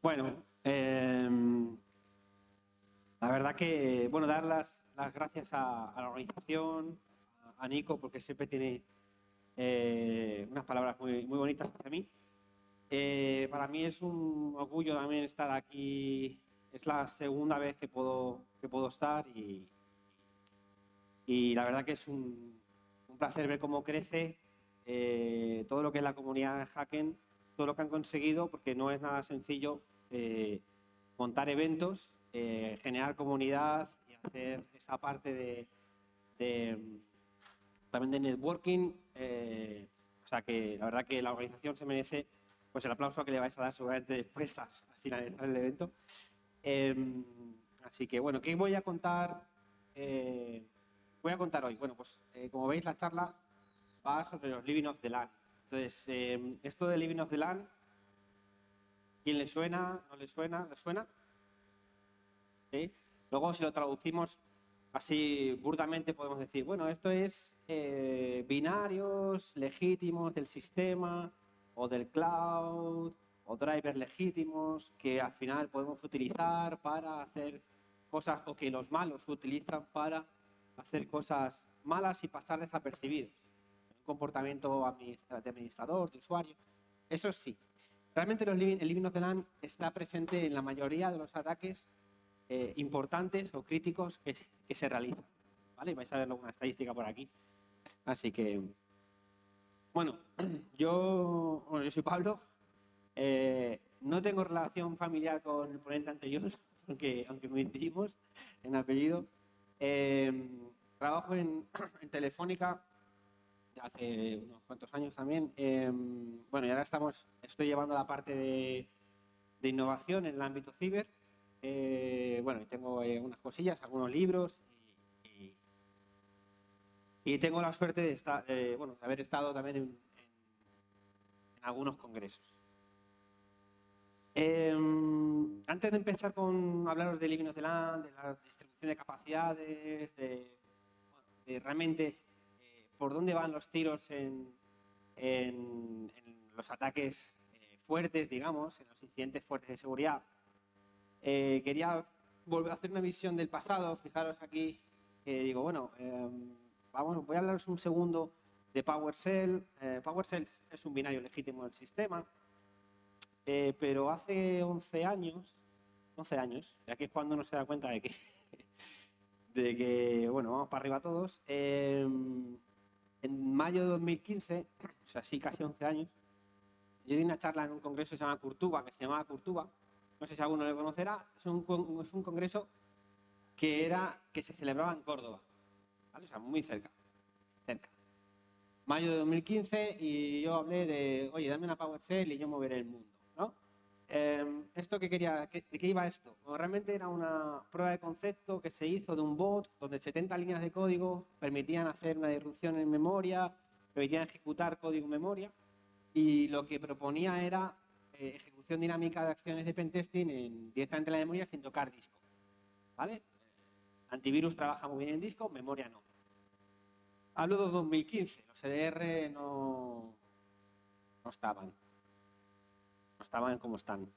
Bueno, la verdad que, bueno, dar las gracias a la organización, a Nico, porque siempre tiene unas palabras muy bonitas hacia mí. Para mí es un orgullo también estar aquí. Es la segunda vez que puedo estar y la verdad que es un placer ver cómo crece todo lo que es la comunidad de Hacken, todo lo que han conseguido, porque no es nada sencillo montar eventos, generar comunidad y hacer esa parte de, también de networking. O sea que la verdad que la organización se merece pues el aplauso que le vais a dar seguramente después al finalizar el evento. Eh, Así que bueno, ¿qué voy a contar? eh, Voy a contar hoy. Bueno, pues como veis la charla va sobre los Living of the Land. Entonces, esto de Living of the Land, ¿quién le suena? ¿No le suena? ¿Le suena? ¿Sí? Luego, si lo traducimos así burdamente, podemos decir, bueno, esto es binarios legítimos del sistema o del cloud o drivers legítimos que al final podemos utilizar para hacer cosas o que los malos utilizan para hacer cosas malas y pasar desapercibidos. Un comportamiento de administrador, de usuario. Eso sí, realmente el Living of the Land está presente en la mayoría de los ataques importantes o críticos que se realizan. ¿Vale? Vais a ver alguna estadística por aquí. Así que, bueno, yo soy Pablo. No tengo relación familiar con el ponente anterior, aunque coincidimos en apellido. Trabajo en Telefónica hace unos cuantos años también. Bueno, y ahora estoy llevando la parte de innovación en el ámbito ciber. Bueno, y tengo unas cosillas, algunos libros y tengo la suerte bueno, de haber estado también en algunos congresos. Antes de empezar con hablaros de Living of the Land, de la distribución de capacidades, de realmente por dónde van los tiros en los ataques fuertes, digamos, en los incidentes fuertes de seguridad, quería volver a hacer una visión del pasado. Fijaros aquí que digo, bueno, voy a hablaros un segundo de PowerShell. PowerShell es un binario legítimo del sistema, pero hace 11 años, y aquí es cuando uno se da cuenta de que bueno, vamos para arriba todos. En mayo de 2015, o sea, sí, casi 11 años, yo di una charla en un congreso que se llamaba Curtuba. No sé si alguno lo conocerá. Es un congreso que se celebraba en Córdoba, ¿vale? O sea, muy cerca. Mayo de 2015 y yo hablé de, oye, dame una PowerShell y yo moveré el mundo, ¿no? ¿Esto qué quería? ¿De qué iba esto? Bueno, realmente era una prueba de concepto que se hizo de un bot donde 70 líneas de código permitían hacer una disrupción en memoria, permitían ejecutar código en memoria y lo que proponía era ejecución dinámica de acciones de pentesting directamente en la memoria sin tocar disco, ¿vale? Antivirus trabaja muy bien en disco, memoria no. Hablo de 2015, los EDR no estaban como están.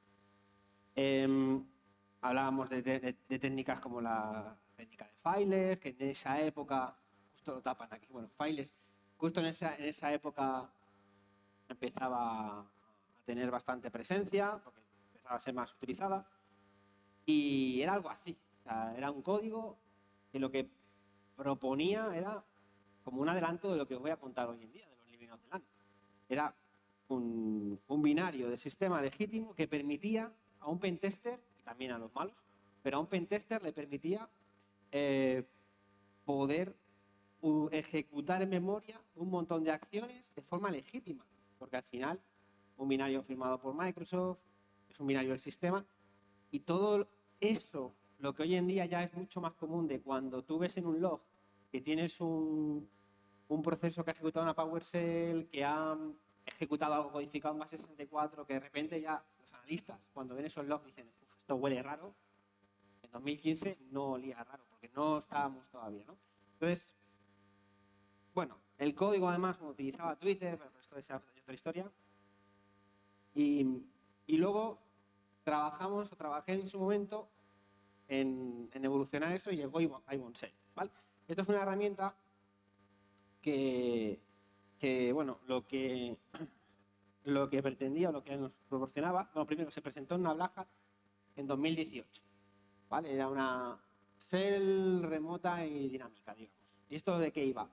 Hablábamos de técnicas como la técnica de Files, que en esa época, justo lo tapan aquí, bueno, Files, justo en esa época empezaba a tener bastante presencia, porque empezaba a ser más utilizada, y era algo así, o sea, era un código que lo que proponía era como un adelanto de lo que os voy a contar hoy en día, de los Living of the Land. Era un binario de sistema legítimo que permitía a un pentester, y también a los malos, pero a un pentester le permitía eh, poder ejecutar en memoria un montón de acciones de forma legítima, porque al final un binario firmado por Microsoft es un binario del sistema y todo eso, lo que hoy en día ya es mucho más común de cuando tú ves en un log que tienes un proceso que ha ejecutado una PowerShell, que ha ejecutado algo codificado en base 64, que de repente ya los analistas, cuando ven esos logs, dicen, esto huele raro. En 2015 no olía raro, porque no estábamos todavía, ¿no? Entonces, bueno, el código además utilizaba Twitter, pero esto es otra historia. Y luego trabajé en su momento en evolucionar eso y llegó Ivonsell, ¿vale? Esto es una herramienta que bueno, lo que pretendía o lo que nos proporcionaba, bueno, primero se presentó en una Black Hat en 2018, ¿vale? Era una Shell remota y dinámica, digamos. ¿Y esto de qué iba?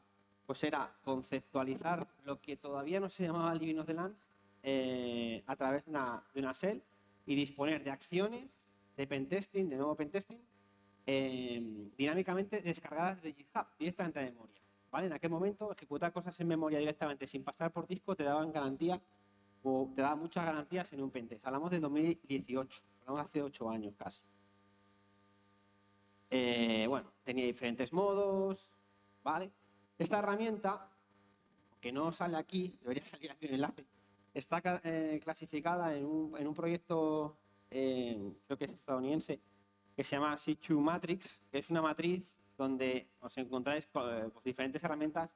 Pues era conceptualizar lo que todavía no se llamaba Living of the Land a través de una Shell y disponer de acciones de pentesting, de nuevo pentesting, dinámicamente descargadas de GitHub, directamente de memoria, ¿vale? En aquel momento, ejecutar cosas en memoria directamente sin pasar por disco te daban garantía o te daba muchas garantías en un pentest. Hablamos de 2018, hablamos hace 8 años casi. Bueno, tenía diferentes modos, ¿vale? Esta herramienta, que no sale aquí, debería salir aquí el enlace, está clasificada en un proyecto, creo que es estadounidense, que se llama C2 Matrix, que es una matriz donde os encontráis pues, diferentes herramientas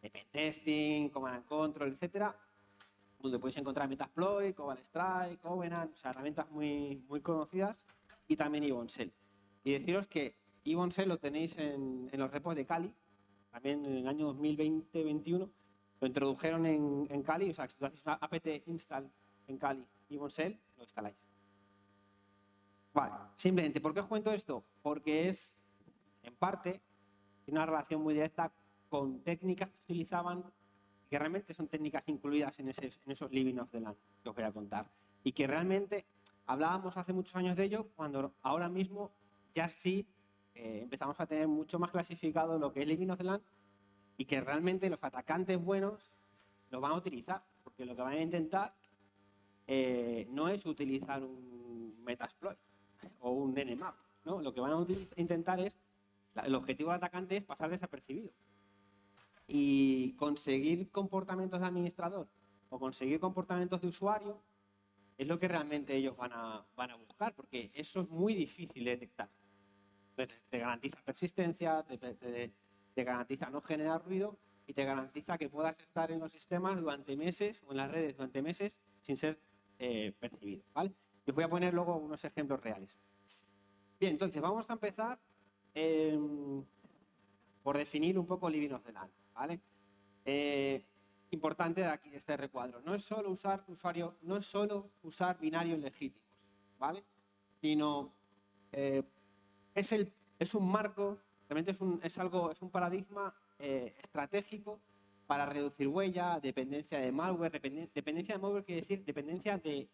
de pentesting, command and control, etcétera, donde podéis encontrar Metasploit, Cobalt Strike, Covenant, o sea, herramientas muy conocidas, y también Ivonsell. Y deciros que Ivonsell lo tenéis en los repos de Kali, también en el año 2020-21, lo introdujeron en Kali, o sea, si tú haces una apt install en Kali Ivonsell, lo instaláis. Vale, simplemente, ¿por qué os cuento esto? Porque es, en parte, una relación muy directa con técnicas que se utilizaban, que realmente son técnicas incluidas en esos Living of the Land que os voy a contar. Y que realmente hablábamos hace muchos años de ello, cuando ahora mismo ya sí empezamos a tener mucho más clasificado lo que es Living of the Land y que realmente los atacantes buenos lo van a utilizar, porque lo que van a intentar no es utilizar un Metasploit o un Nmap, ¿no? Lo que van a intentar es, el objetivo del atacante es pasar desapercibido y conseguir comportamientos de administrador o conseguir comportamientos de usuario es lo que realmente ellos van a buscar, porque eso es muy difícil de detectar. Entonces, te garantiza persistencia, te garantiza no generar ruido y te garantiza que puedas estar en los sistemas durante meses o en las redes durante meses sin ser percibido, ¿vale? Y os voy a poner luego unos ejemplos reales. Bien, entonces vamos a empezar por definir un poco Living of the Land, ¿vale? Importante de aquí, de este recuadro. No es solo usar binarios legítimos, ¿vale? Sino es un marco, realmente es un paradigma estratégico para reducir huella, dependencia de malware. Dependencia de malware quiere decir dependencia de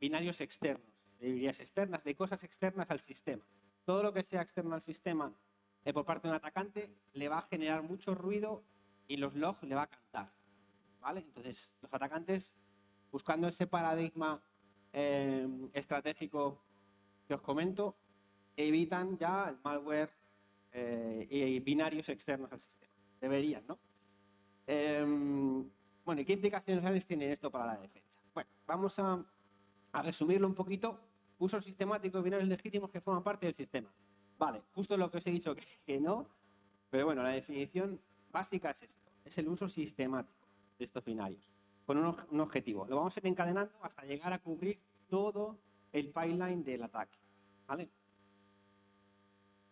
binarios externos, de librerías externas, de cosas externas al sistema. Todo lo que sea externo al sistema por parte de un atacante le va a generar mucho ruido y los logs le va a cantar, ¿vale? Entonces, los atacantes, buscando ese paradigma estratégico que os comento, evitan ya el malware y binarios externos al sistema. Deberían, ¿no? Bueno, ¿y qué implicaciones reales tiene esto para la defensa? Bueno, vamos a resumirlo un poquito. Uso sistemático de binarios legítimos que forman parte del sistema. Vale, justo lo que os he dicho que no, pero bueno, la definición básica es esto. Es el uso sistemático de estos binarios, con un objetivo. Lo vamos a ir encadenando hasta llegar a cubrir todo el pipeline del ataque, ¿vale?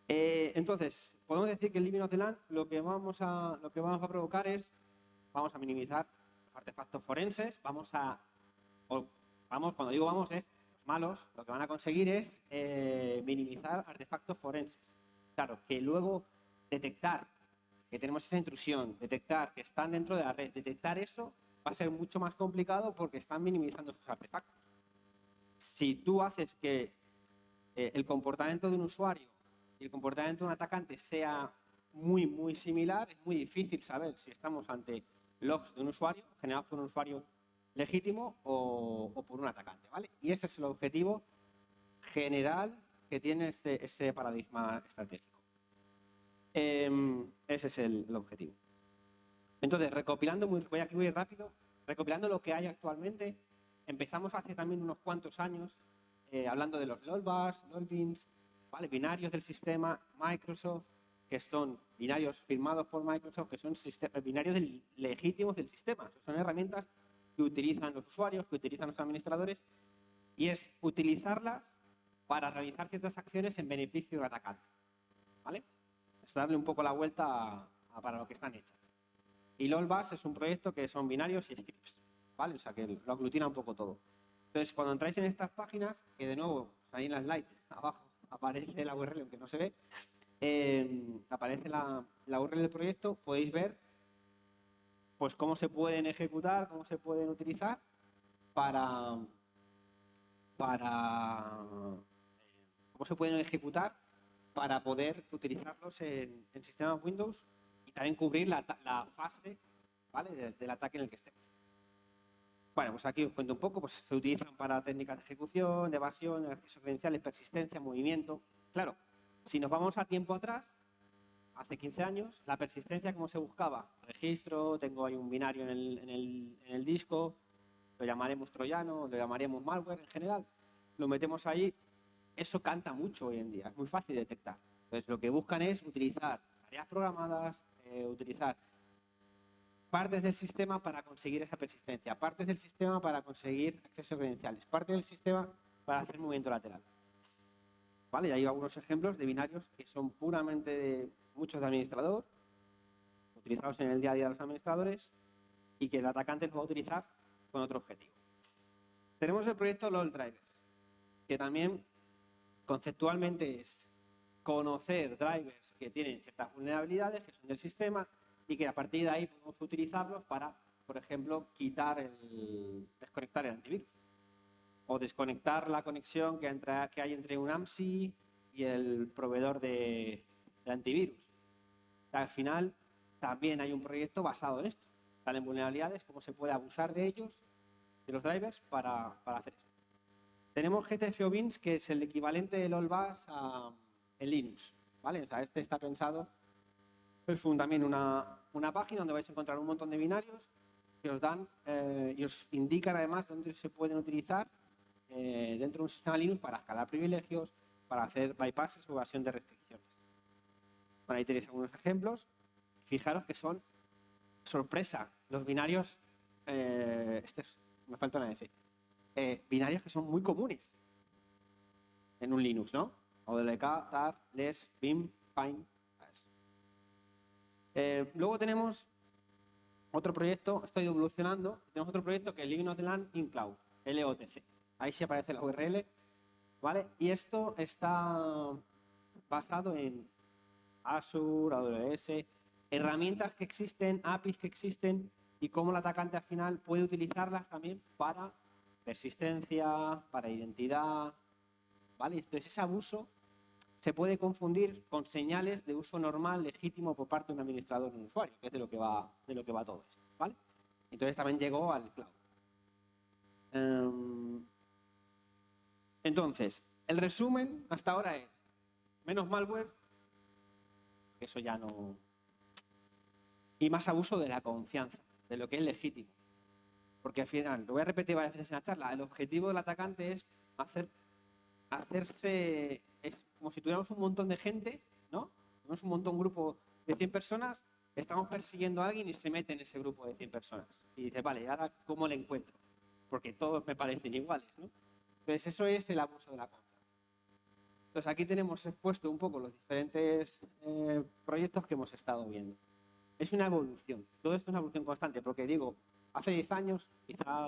Entonces, podemos decir que el Living of the Land lo que vamos a provocar es, vamos a minimizar los artefactos forenses, cuando digo vamos es los malos, lo que van a conseguir es minimizar artefactos forenses. Claro, que luego detectar que tenemos esa intrusión, detectar que están dentro de la red, detectar eso va a ser mucho más complicado porque están minimizando sus artefactos. Si tú haces que el comportamiento de un usuario y el comportamiento de un atacante sea muy similar, es muy difícil saber si estamos ante logs de un usuario generados por un usuario legítimo o por un atacante, ¿vale? Y ese es el objetivo general que tiene ese paradigma estratégico. Ese es el objetivo. Entonces, voy aquí muy rápido, recopilando lo que hay actualmente, empezamos hace también unos cuantos años hablando de los LOLBars, LOLBins, ¿vale? Binarios del sistema Microsoft, que son binarios firmados por Microsoft, que son binarios legítimos del sistema. Son herramientas que utilizan los usuarios, que utilizan los administradores y es utilizarlas para realizar ciertas acciones en beneficio del atacante, ¿vale? Es darle un poco la vuelta para lo que están hechas. Y LOLBAS es un proyecto que son binarios y scripts, ¿vale? O sea, que lo aglutina un poco todo. Entonces, cuando entráis en estas páginas, que de nuevo, ahí en la slide, abajo, aparece la URL, aunque no se ve, aparece la URL del proyecto, podéis ver pues cómo se pueden ejecutar, cómo se pueden utilizar para cómo se pueden ejecutar para poder utilizarlos en sistemas Windows y también cubrir la fase, ¿vale? del ataque en el que estemos. Bueno, pues aquí os cuento un poco, pues se utilizan para técnicas de ejecución, de evasión, de acceso a credenciales, persistencia, movimiento. Claro, si nos vamos a tiempo atrás, hace 15 años, la persistencia, ¿cómo se buscaba? Registro, tengo ahí un binario en el disco, lo llamaremos troyano, lo llamaremos malware en general, lo metemos ahí, eso canta mucho hoy en día, es muy fácil de detectar. Entonces, lo que buscan es utilizar tareas programadas, utilizar partes del sistema para conseguir esa persistencia, partes del sistema para conseguir acceso a credenciales, partes del sistema para hacer movimiento lateral. ¿Vale? Y hay algunos ejemplos de binarios que son puramente de muchos de administrador, utilizados en el día a día de los administradores y que el atacante los va a utilizar con otro objetivo. Tenemos el proyecto LOL Drivers, que también conceptualmente es conocer drivers que tienen ciertas vulnerabilidades, que son del sistema, y que a partir de ahí podemos utilizarlos para, por ejemplo, desconectar el antivirus o desconectar la conexión que hay entre un AMSI y el proveedor de antivirus. Al final, también hay un proyecto basado en esto. Salen vulnerabilidades, cómo se puede abusar de ellos, de los drivers, para hacer esto. Tenemos GTFO Beans, que es el equivalente del LOLBAS en Linux, ¿vale? O sea, este está pensado, es también una página donde vais a encontrar un montón de binarios que os dan y os indican además dónde se pueden utilizar dentro de un sistema Linux para escalar privilegios, para hacer bypasses o evasión de restricciones. Bueno, ahí tenéis algunos ejemplos. Fijaros que son sorpresa. Los binarios, me falta una S, binarios que son muy comunes en un Linux, ¿no? ODLK, tar, les, bin, find. Luego tenemos otro proyecto, estoy evolucionando, tenemos otro proyecto que es Living on the Land in Cloud, LOTC. Ahí sí aparece la URL, ¿vale? Y esto está basado en Azure, AWS, herramientas que existen, APIs que existen y cómo el atacante al final puede utilizarlas también para persistencia, para identidad, ¿vale? Entonces ese abuso se puede confundir con señales de uso normal, legítimo por parte de un administrador de un usuario, que es de lo que va todo esto, ¿vale? Entonces también llegó al cloud. Entonces, el resumen hasta ahora es menos malware, que eso ya no... Y más abuso de la confianza, de lo que es legítimo. Porque al final, lo voy a repetir varias veces en la charla, el objetivo del atacante es hacerse... Es como si tuviéramos un montón de gente, ¿no? Tenemos un grupo de 100 personas, estamos persiguiendo a alguien y se mete en ese grupo de 100 personas. Y dice, vale, ¿y ahora cómo le encuentro? Porque todos me parecen iguales, ¿no? Entonces eso es el abuso de la confianza. Entonces aquí tenemos expuesto un poco los diferentes proyectos que hemos estado viendo. Es una evolución, todo esto es una evolución constante, porque digo, hace 10 años, quizá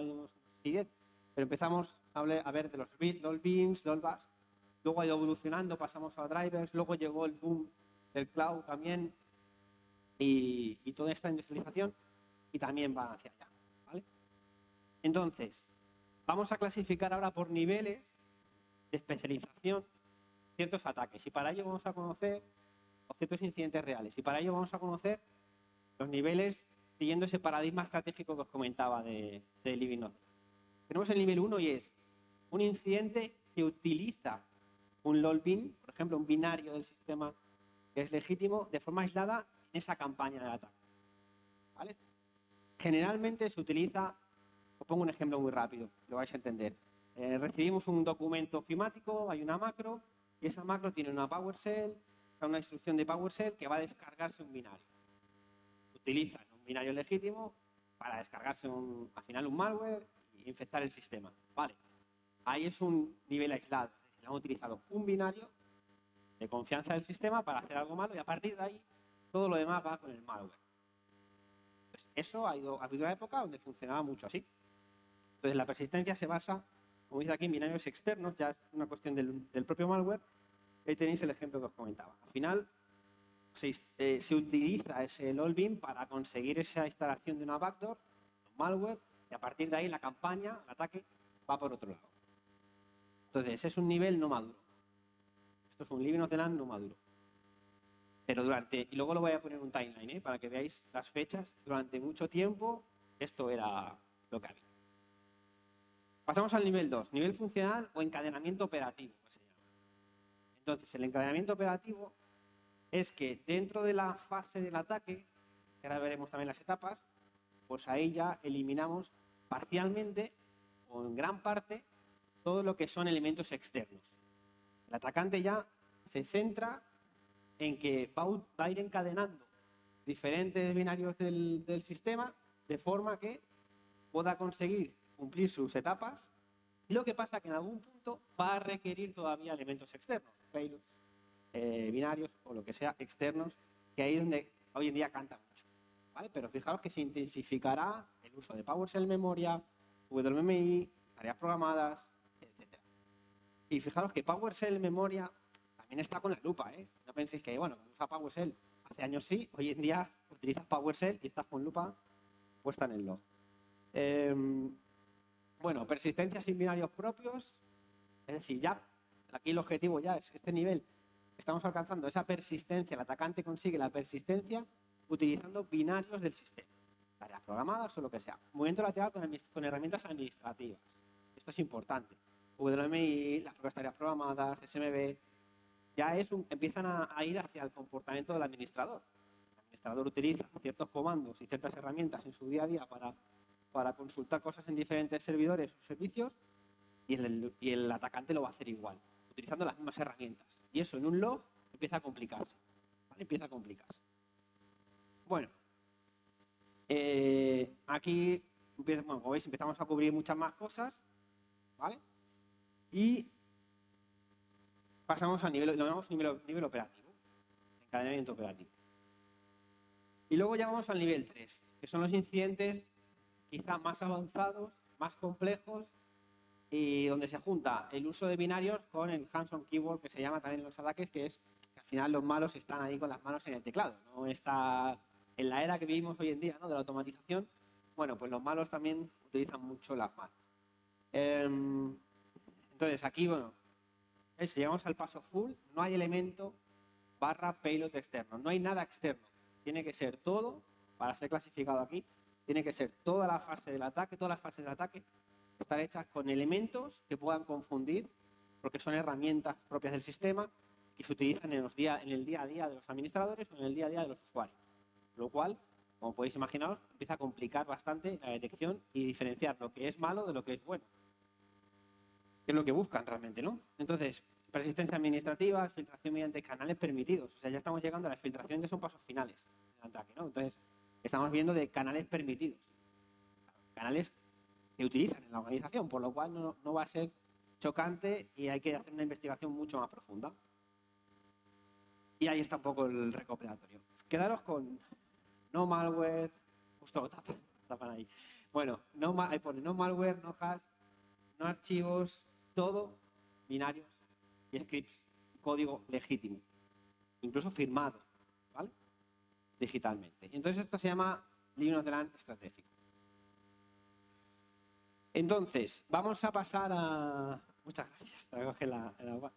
10, pero empezamos a ver de los beans, LOLBAS, luego ha ido evolucionando, pasamos a drivers, luego llegó el boom del cloud también y toda esta industrialización y también va hacia allá, ¿vale? Entonces, vamos a clasificar ahora por niveles de especialización ciertos ataques y para ello vamos a conocer ciertos incidentes reales y para ello vamos a conocer los niveles siguiendo ese paradigma estratégico que os comentaba de Living on. Tenemos el nivel 1 y es un incidente que utiliza un LOL-bin, por ejemplo, un binario del sistema que es legítimo, de forma aislada en esa campaña de ataque. ¿Vale? Generalmente se utiliza, os pongo un ejemplo muy rápido, lo vais a entender. Recibimos un documento ofimático, hay una macro, y esa macro tiene una PowerShell, una instrucción de PowerShell que va a descargarse un binario. Utilizan un binario legítimo para descargarse al final un malware e infectar el sistema. Vale. ahí es un nivel aislado. Es decir, han utilizado un binario de confianza del sistema para hacer algo malo y a partir de ahí todo lo demás va con el malware. Pues eso ha habido una época donde funcionaba mucho así. Entonces la persistencia se basa, como dice aquí, en binarios externos, ya es una cuestión del propio malware. Ahí tenéis el ejemplo que os comentaba. Al final se utiliza ese LOLBIN para conseguir esa instalación de una backdoor, un malware, y a partir de ahí la campaña, el ataque, va por otro lado. Entonces es un nivel no maduro. Esto es un living of the land no maduro. Pero y luego lo voy a poner en un timeline, para que veáis las fechas. Durante mucho tiempo esto era lo que había. Pasamos al nivel 2, nivel funcional o encadenamiento operativo, que se llama. Entonces, el encadenamiento operativo es que dentro de la fase del ataque, que ahora veremos también las etapas, pues ahí ya eliminamos parcialmente o en gran parte todo lo que son elementos externos. El atacante ya se centra en que va a ir encadenando diferentes binarios del sistema de forma que pueda conseguir cumplir sus etapas. Y lo que pasa es que en algún punto va a requerir todavía elementos externos, payloads, binarios o lo que sea externos, que ahí es donde hoy en día canta mucho. ¿Vale? Pero fijaos que se intensificará el uso de PowerShell memoria, WMI, tareas programadas, etc. Y fijaros que PowerShell memoria también está con la lupa, ¿eh? No penséis que, bueno, usa PowerShell hace años sí, hoy en día utilizas PowerShell y estás con lupa puesta en el log. Bueno, persistencia sin binarios propios, es decir, ya aquí el objetivo ya es este nivel. Estamos alcanzando esa persistencia, el atacante consigue la persistencia utilizando binarios del sistema, tareas programadas o lo que sea. Movimiento lateral con herramientas administrativas. Esto es importante. WMI, las propias tareas programadas, SMB, ya empiezan a ir hacia el comportamiento del administrador. El administrador utiliza ciertos comandos y ciertas herramientas en su día a día para consultar cosas en diferentes servidores o servicios y el atacante lo va a hacer igual, utilizando las mismas herramientas. Y eso en un log empieza a complicarse. ¿Vale? Empieza a complicarse. Bueno, aquí, como veis, empezamos a cubrir muchas más cosas, ¿vale? Y pasamos a lo llamamos nivel operativo, encadenamiento operativo. Y luego ya vamos al nivel 3, que son los incidentes quizá más avanzados, más complejos, y donde se junta el uso de binarios con el hands-on keyboard, que se llama también en los ataques, que es que al final los malos están ahí con las manos en el teclado. No está en la era que vivimos hoy en día, ¿no?, de la automatización. Bueno, pues los malos también utilizan mucho las manos. Entonces aquí, bueno, si llegamos al paso full, no hay elemento / payload externo. No hay nada externo. Tiene que ser todo, para ser clasificado aquí, tiene que ser toda la fase del ataque, todas las fases del ataque, estar hechas con elementos que puedan confundir, porque son herramientas propias del sistema que se utilizan en el día a día de los administradores o en el día a día de los usuarios. Lo cual, como podéis imaginaros, empieza a complicar bastante la detección y diferenciar lo que es malo de lo que es bueno. Que es lo que buscan realmente, ¿no? Entonces, persistencia administrativa, filtración mediante canales permitidos. O sea, ya estamos llegando a las filtraciones que son pasos finales del ataque, ¿no? Entonces, estamos viendo de canales permitidos. Canales que utilizan en la organización, por lo cual no va a ser chocante y hay que hacer una investigación mucho más profunda. Y ahí está un poco el recopilatorio. Quedaros con no malware, justo lo tapan ahí. Bueno, ahí pone no malware, no hash, no archivos, todo binarios y scripts, código legítimo, incluso firmado, ¿vale? Digitalmente. Entonces esto se llama Living of the land estratégico. Entonces, vamos a pasar a... Muchas gracias. Voy a coger el agua.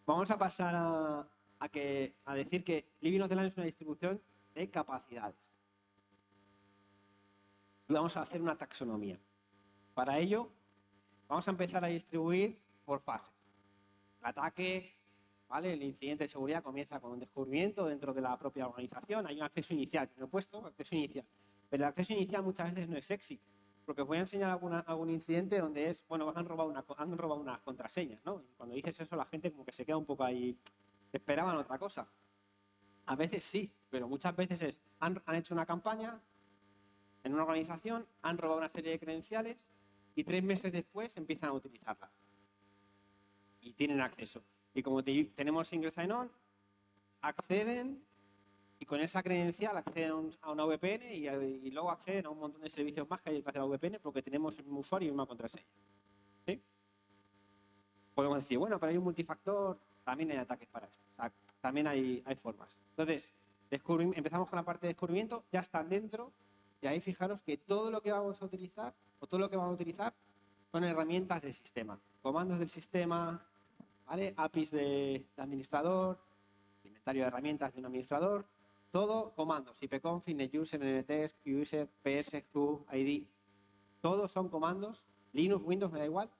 Vamos a pasar a decir que Living of the land es una distribución de capacidades. Y vamos a hacer una taxonomía. Para ello, vamos a empezar a distribuir por fases. El ataque, ¿vale? El incidente de seguridad comienza con un descubrimiento dentro de la propia organización. Hay un acceso inicial, que no he puesto, acceso inicial. Pero el acceso inicial muchas veces no es sexy. Porque os voy a enseñar algún incidente donde es, bueno, han robado unas contraseñas, ¿no? Y cuando dices eso, la gente como que se queda un poco ahí, esperaban otra cosa. A veces sí, pero muchas veces han hecho una campaña en una organización, han robado una serie de credenciales y 3 meses después empiezan a utilizarla y tienen acceso. Y como tenemos Single Sign-On, acceden y con esa credencial acceden a una VPN y luego acceden a un montón de servicios más que hay detrás de la VPN porque tenemos el mismo usuario y una contraseña. ¿Sí? Podemos decir, bueno, pero hay un multifactor, también hay ataques para esto. O sea, también hay formas. Entonces, empezamos con la parte de descubrimiento, ya están dentro, y ahí fijaros que todo lo que vamos a utilizar, o todo lo que vamos a utilizar, son herramientas del sistema. Comandos del sistema, ¿vale? APIs de administrador, inventario de herramientas de un administrador, todo comandos, ipconfig, netuser, ntest, queuser, ps, who, id, todos son comandos, Linux, Windows, me da igual,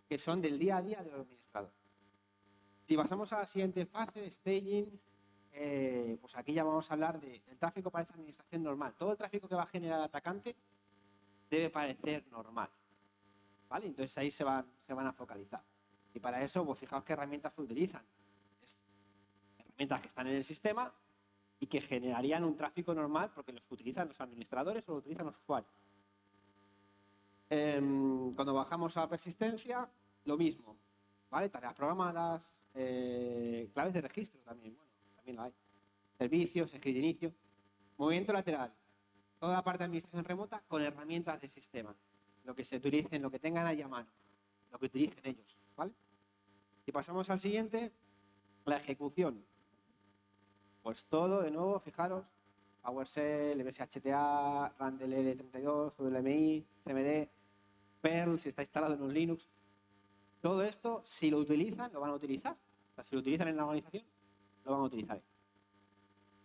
que son del día a día del administrador. Si pasamos a la siguiente fase, staging, pues aquí ya vamos a hablar del tráfico para esta administración normal. Todo el tráfico que va a generar el atacante debe parecer normal, ¿vale? Entonces ahí se van a focalizar. Y para eso, pues fijaos qué herramientas se utilizan. Herramientas que están en el sistema y que generarían un tráfico normal porque los utilizan los administradores o los utilizan los usuarios. Cuando bajamos a persistencia, lo mismo, ¿vale? Tareas programadas, claves de registro también, bueno, también lo hay. Servicios, script de inicio. Movimiento lateral, toda la parte de administración remota con herramientas de sistema. Lo que se utilicen, lo que tengan ahí a mano, lo que utilicen ellos, ¿vale? Si pasamos al siguiente, la ejecución. Pues todo, de nuevo, fijaros, PowerShell, MSHTA, RANDLL32, WMI, CMD, Perl, si está instalado en un Linux. Todo esto, si lo utilizan, lo van a utilizar. O sea, si lo utilizan en la organización, lo van a utilizar.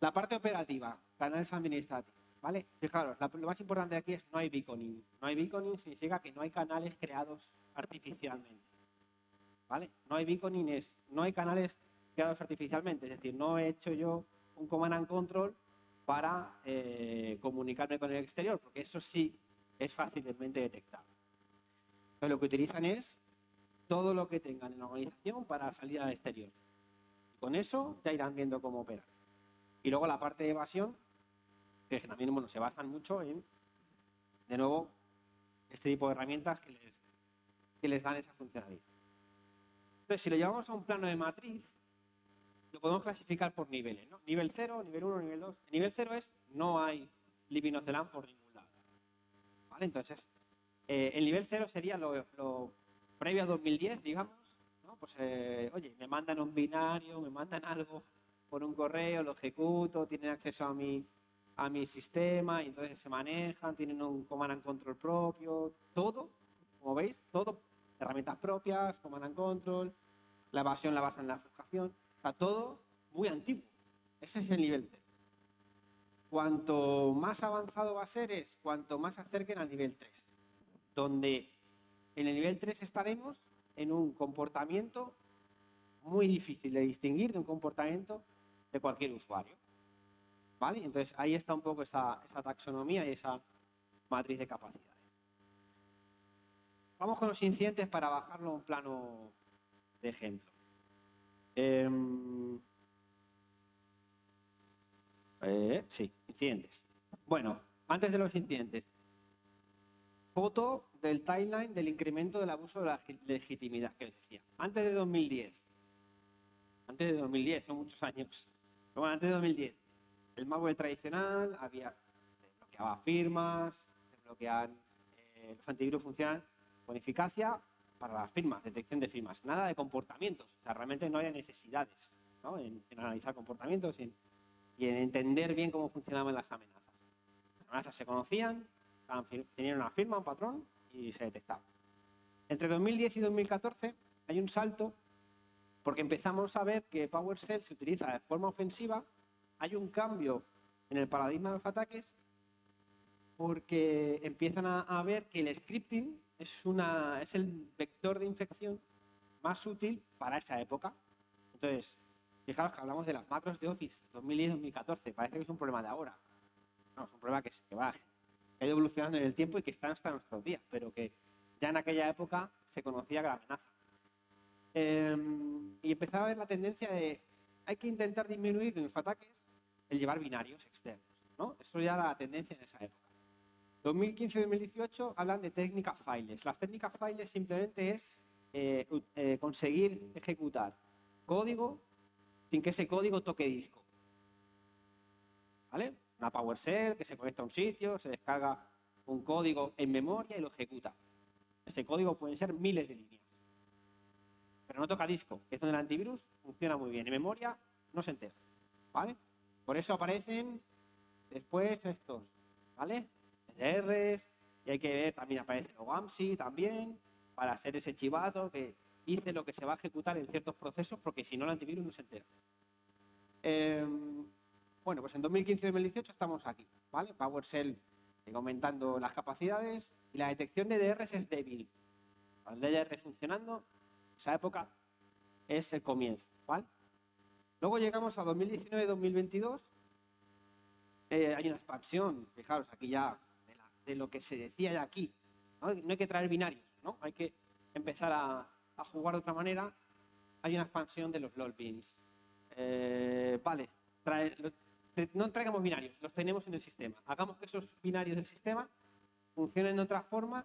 La parte operativa, canales administrativos, ¿vale? Fijaros, lo más importante aquí es no hay beaconing. No hay beaconing significa que no hay canales creados artificialmente, ¿vale? No hay beaconing no hay canales creados artificialmente, es decir, no he hecho yo un command and control para comunicarme con el exterior, porque eso sí es fácilmente detectable. Entonces, lo que utilizan es todo lo que tengan en la organización para salir al exterior. Y con eso ya irán viendo cómo operar. Y luego la parte de evasión, que también bueno, se basan mucho en, de nuevo, este tipo de herramientas que les dan esa funcionalidad. Entonces, si lo llevamos a un plano de matriz, lo podemos clasificar por niveles, ¿no? Nivel 0, nivel 1, nivel 2. El nivel 0 es no hay living of the LAN por ningún lado, ¿vale? Entonces, el nivel 0 sería lo previo a 2010, digamos, ¿no? Pues, oye, me mandan un binario, me mandan algo por un correo, lo ejecuto, tienen acceso a mi sistema y entonces se manejan, tienen un command and control propio, todo, como veis, todo, herramientas propias, command and control, la evasión la basan en la frustración, o sea, todo muy antiguo. Ese es el nivel 0. Cuanto más avanzado va a ser es cuanto más se acerquen al nivel 3, donde en el nivel 3 estaremos en un comportamiento muy difícil de distinguir de un comportamiento de cualquier usuario, ¿vale? Entonces ahí está un poco esa taxonomía y esa matriz de capacidades. Vamos con los incidentes para bajarlo a un plano de ejemplo. Sí, incidentes. Bueno, antes de los incidentes, foto del timeline del incremento del abuso de la legitimidad que decía. Antes de 2010, son muchos años, pero bueno, antes de 2010, el malware tradicional se bloqueaba firmas, se bloquean, los antivirus funcionan con eficacia para las firmas, detección de firmas, nada de comportamientos, o sea, realmente no había necesidades, ¿no? en analizar comportamientos y en entender bien cómo funcionaban las amenazas. Las amenazas se conocían, tenían una firma, un patrón y se detectaban. Entre 2010 y 2014 hay un salto porque empezamos a ver que PowerShell se utiliza de forma ofensiva, hay un cambio en el paradigma de los ataques porque empiezan a ver que el scripting es el vector de infección más útil para esa época. Entonces, fijaros que hablamos de las macros de Office 2010-2014, parece que es un problema de ahora. No, es un problema que ha ido evolucionando en el tiempo y que está hasta nuestros días, pero que ya en aquella época se conocía que la amenaza. Y empezaba a ver la tendencia de hay que intentar disminuir en los ataques el llevar binarios externos, ¿no? Eso ya era la tendencia en esa época. 2015-2018 hablan de técnicas fileless. Las técnicas fileless simplemente es conseguir ejecutar código sin que ese código toque disco. ¿Vale? Una PowerShell que se conecta a un sitio, se descarga un código en memoria y lo ejecuta. Ese código pueden ser miles de líneas. Pero no toca disco. Esto en el antivirus funciona muy bien. En memoria no se entera. ¿Vale? Por eso aparecen después estos. ¿Vale? EDRs. Y hay que ver, también aparece el OAMSI también, para hacer ese chivato que dice lo que se va a ejecutar en ciertos procesos, porque si no el antivirus no se entera. Bueno, pues en 2015-2018 estamos aquí, ¿vale? PowerShell aumentando las capacidades y la detección de DRs es débil. El DDR funcionando, esa época es el comienzo, ¿vale? Luego llegamos a 2019-2022, hay una expansión, fijaros, aquí ya de lo que se decía ya aquí, ¿no? No hay que traer binarios, ¿no? Hay que empezar a jugar de otra manera. Hay una expansión de los LOL beans. Vale, no traigamos binarios, los tenemos en el sistema. Hagamos que esos binarios del sistema funcionen de otra forma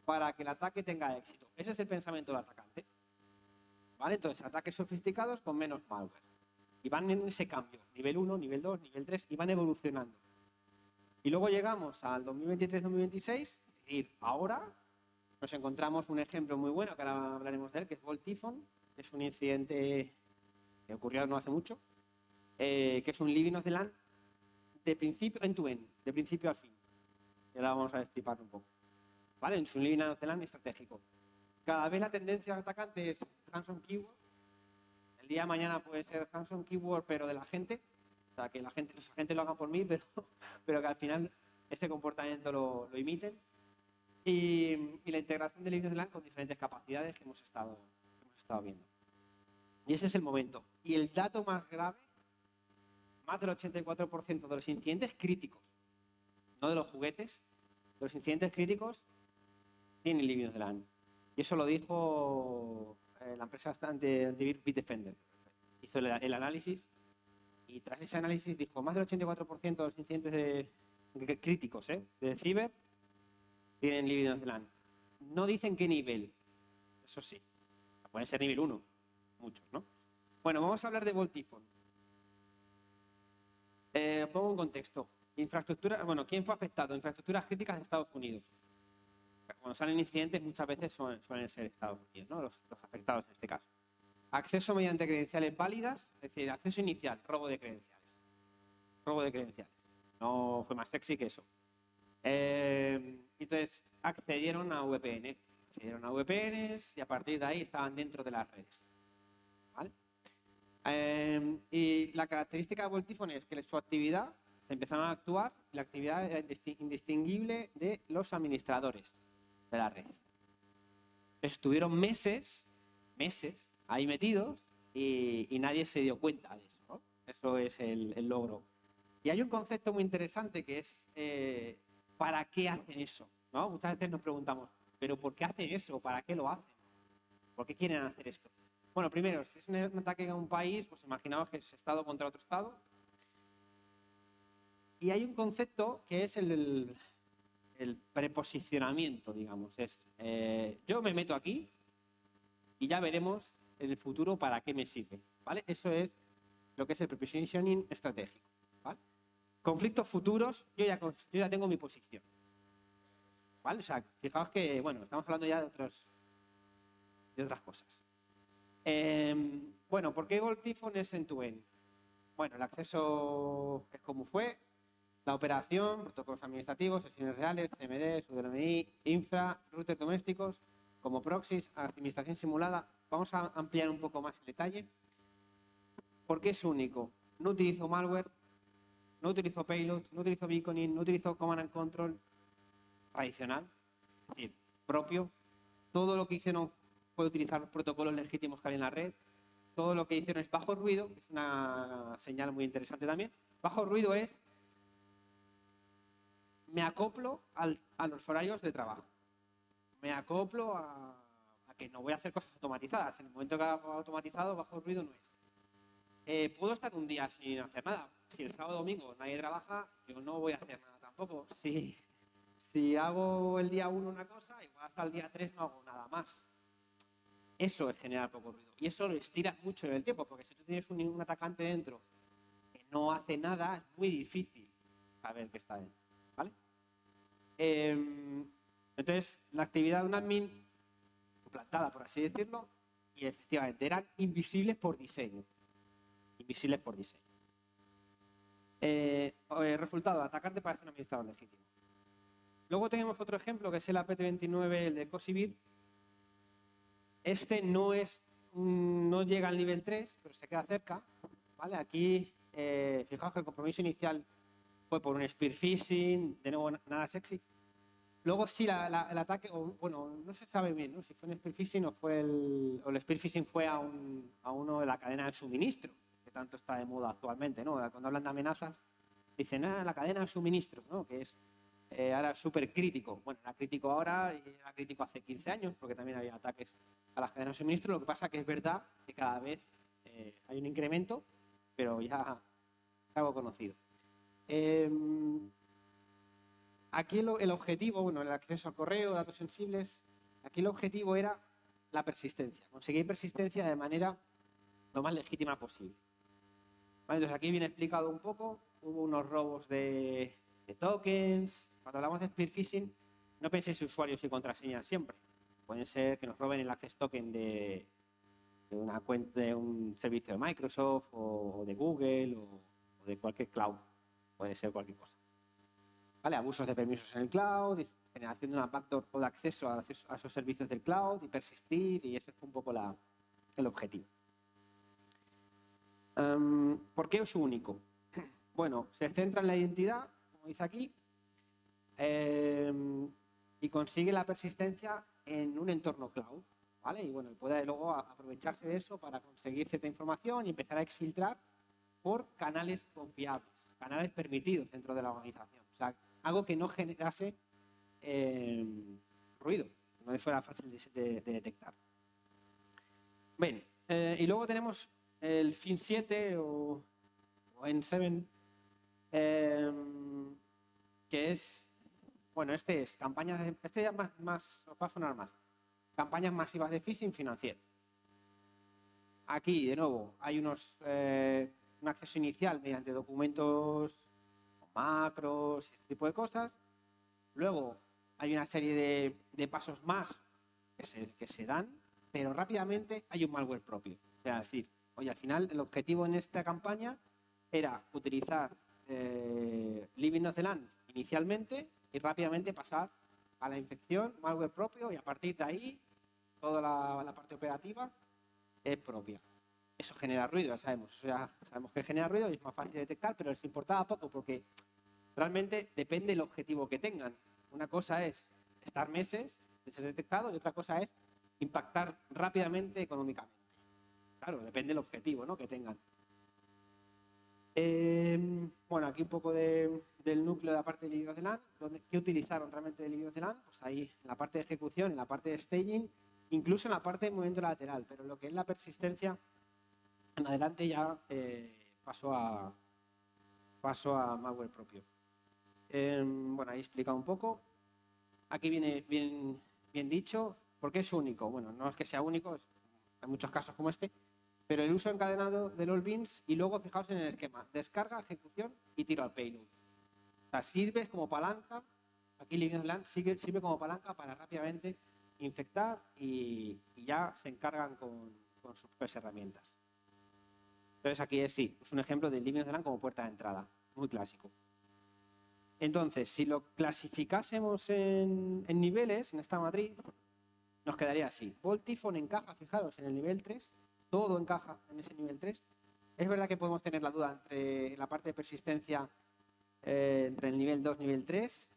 para que el ataque tenga éxito. Ese es el pensamiento del atacante. ¿Vale? Entonces, ataques sofisticados con menos malware. Y van en ese cambio, nivel 1, nivel 2, nivel 3, y van evolucionando. Y luego llegamos al 2023-2026, es decir, ahora nos encontramos un ejemplo muy bueno, que ahora hablaremos de él, que es Volt Typhoon, que es un incidente que ocurrió no hace mucho, que es un living of the LAN de principio end-to-end, de principio a fin. Y ahora vamos a destripar un poco. ¿Vale? Es un living of the LAN estratégico. Cada vez la tendencia de atacante es hands-on keyword. El día de mañana puede ser hands-on keyword, pero de la gente. O sea, que los agentes lo hagan por mí, pero que al final este comportamiento lo imiten. Y la integración de living of the LAN con diferentes capacidades que hemos estado viendo. Y ese es el momento. Y el dato más grave, más del 84% de los incidentes críticos, no de los juguetes, de los incidentes críticos, tienen living of the LAN. Y eso lo dijo la empresa antivirus Bitdefender. Hizo el análisis y tras ese análisis dijo más del 84% de los incidentes críticos de ciber tienen living of the LAN. No dicen qué nivel, eso sí. Pueden ser nivel 1, muchos, ¿no? Bueno, vamos a hablar de Volt Typhoon. Pongo un contexto. Infraestructura, bueno, ¿quién fue afectado? Infraestructuras críticas de Estados Unidos. Cuando salen incidentes muchas veces suelen ser Estados Unidos, ¿no? Los afectados en este caso. Acceso mediante credenciales válidas, es decir, acceso inicial, robo de credenciales. Robo de credenciales. No fue más sexy que eso. Entonces, accedieron a VPN. Accedieron a VPNs y a partir de ahí estaban dentro de las redes. ¿Vale? Y la característica de Volt Typhoon es que su actividad, se empezaron a actuar, y la actividad era indistinguible de los administradores de la red. Estuvieron meses ahí metidos y nadie se dio cuenta de eso, ¿no? Eso es el logro. Y hay un concepto muy interesante que es ¿para qué hacen eso? ¿No? Muchas veces nos preguntamos, ¿pero por qué hacen eso? ¿Para qué lo hacen? ¿Por qué quieren hacer esto? Bueno, primero, si es un ataque a un país, pues imaginaos que es Estado contra otro Estado. Y hay un concepto que es el preposicionamiento, digamos. Es, yo me meto aquí y ya veremos en el futuro para qué me sirve, ¿vale? Eso es lo que es el prepositioning estratégico, ¿vale? Conflictos futuros, yo ya tengo mi posición, ¿vale? O sea, fijaos que, bueno, estamos hablando ya de otras cosas. Bueno, ¿por qué Volt Typhoon es end-to-end? Bueno, el acceso es como fue, la operación, protocolos administrativos, sesiones reales, CMD, UDMI, infra, routers domésticos, como proxies, administración simulada. Vamos a ampliar un poco más el detalle. ¿Por qué es único? No utilizo malware, no utilizo payload, no utilizo beaconing, no utilizo command and control tradicional, es decir, propio. Todo lo que hicieron fue utilizar los protocolos legítimos que hay en la red. Todo lo que hicieron es bajo ruido, que es una señal muy interesante también. Bajo ruido es, me acoplo a los horarios de trabajo. Me acoplo a que no voy a hacer cosas automatizadas. En el momento que hago automatizado, bajo ruido no es. Puedo estar un día sin hacer nada. Si el sábado o domingo nadie trabaja, yo no voy a hacer nada tampoco. Si Si hago el día 1 una cosa, igual hasta el día 3 no hago nada más. Eso es generar poco ruido. Y eso lo estiras mucho en el tiempo, porque si tú tienes un atacante dentro que no hace nada, es muy difícil saber que está dentro, ¿vale? Entonces, la actividad de un admin, implantada, por así decirlo, y efectivamente eran invisibles por diseño. Invisibles por diseño. Resultado, el atacante parece un administrador legítimo. Luego tenemos otro ejemplo, que es el APT29, el de Cosibit. Este no llega al nivel 3, pero se queda cerca, ¿vale? Aquí, fijaos que el compromiso inicial fue por un spear phishing, de nuevo nada sexy. Luego sí, el ataque, bueno, no se sabe bien, ¿no? Si fue un spear phishing o el spear phishing fue a uno de la cadena de suministro, que tanto está de moda actualmente, ¿no? Cuando hablan de amenazas, dicen, la cadena de suministro, ¿no? Que es ahora súper crítico. Bueno, era crítico ahora y era crítico hace 15 años, porque también había ataques a las cadenas de suministro. Lo que pasa que es verdad que cada vez hay un incremento, pero ya es algo conocido. Aquí el objetivo, bueno, el acceso al correo, datos sensibles, aquí el objetivo era la persistencia, conseguir persistencia de manera lo más legítima posible. Vale, entonces aquí viene explicado un poco, hubo unos robos de tokens. Cuando hablamos de spear phishing, no penséis en usuarios y contraseñas siempre. Pueden ser que nos roben el access token de una cuenta de un servicio de Microsoft o de Google o de cualquier cloud. Puede ser cualquier cosa. ¿Vale? Abusos de permisos en el cloud, generación de una backdoor o de acceso a esos servicios del cloud y persistir, y ese fue un poco el objetivo. ¿Por qué es único? Bueno, se centra en la identidad, como dice aquí, y consigue la persistencia en un entorno cloud, ¿vale? Y bueno, puede luego aprovecharse de eso para conseguir cierta información y empezar a exfiltrar por canales confiables, canales permitidos dentro de la organización. O sea, algo que no generase ruido, no fuera fácil de detectar. Bien, y luego tenemos el FIN7 o N7, que es, bueno, este es campañas, este ya más, os va a sonar más, campañas masivas de phishing financiero. Aquí, de nuevo, hay un acceso inicial mediante documentos, macros, este tipo de cosas. Luego hay una serie de pasos más que se dan, pero rápidamente hay un malware propio. O sea, es decir, oye, al final el objetivo en esta campaña era utilizar Living of the Land inicialmente y rápidamente pasar a la infección, malware propio, y a partir de ahí toda la parte operativa es propia. Eso genera ruido, ya sabemos. O sea, sabemos que genera ruido y es más fácil de detectar, pero les importaba poco porque realmente depende del objetivo que tengan. Una cosa es estar meses de ser detectado y otra cosa es impactar rápidamente económicamente. Claro, depende del objetivo, ¿no?, que tengan. Bueno, aquí un poco del núcleo de la parte de Living of the Land. ¿Qué utilizaron realmente de Living of the Land? Pues ahí, en la parte de ejecución, en la parte de staging, incluso en la parte de movimiento lateral, pero lo que es la persistencia, en adelante ya paso a malware propio. Bueno, ahí he explicado un poco. Aquí viene bien dicho. ¿Por qué es único? Bueno, no es que sea único, hay muchos casos como este, pero el uso encadenado de los beans, y luego fijaos en el esquema: descarga, ejecución y tiro al payload. O sea, sirve como palanca. Aquí Living of the Land sirve como palanca para rápidamente infectar y ya se encargan con sus propias herramientas. Entonces aquí es un ejemplo de Living of the Land como puerta de entrada, muy clásico. Entonces, si lo clasificásemos en niveles, en esta matriz, nos quedaría así. Volt Typhon encaja, fijaros, en el nivel 3, todo encaja en ese nivel 3. Es verdad que podemos tener la duda entre la parte de persistencia, entre el nivel 2 y nivel 3,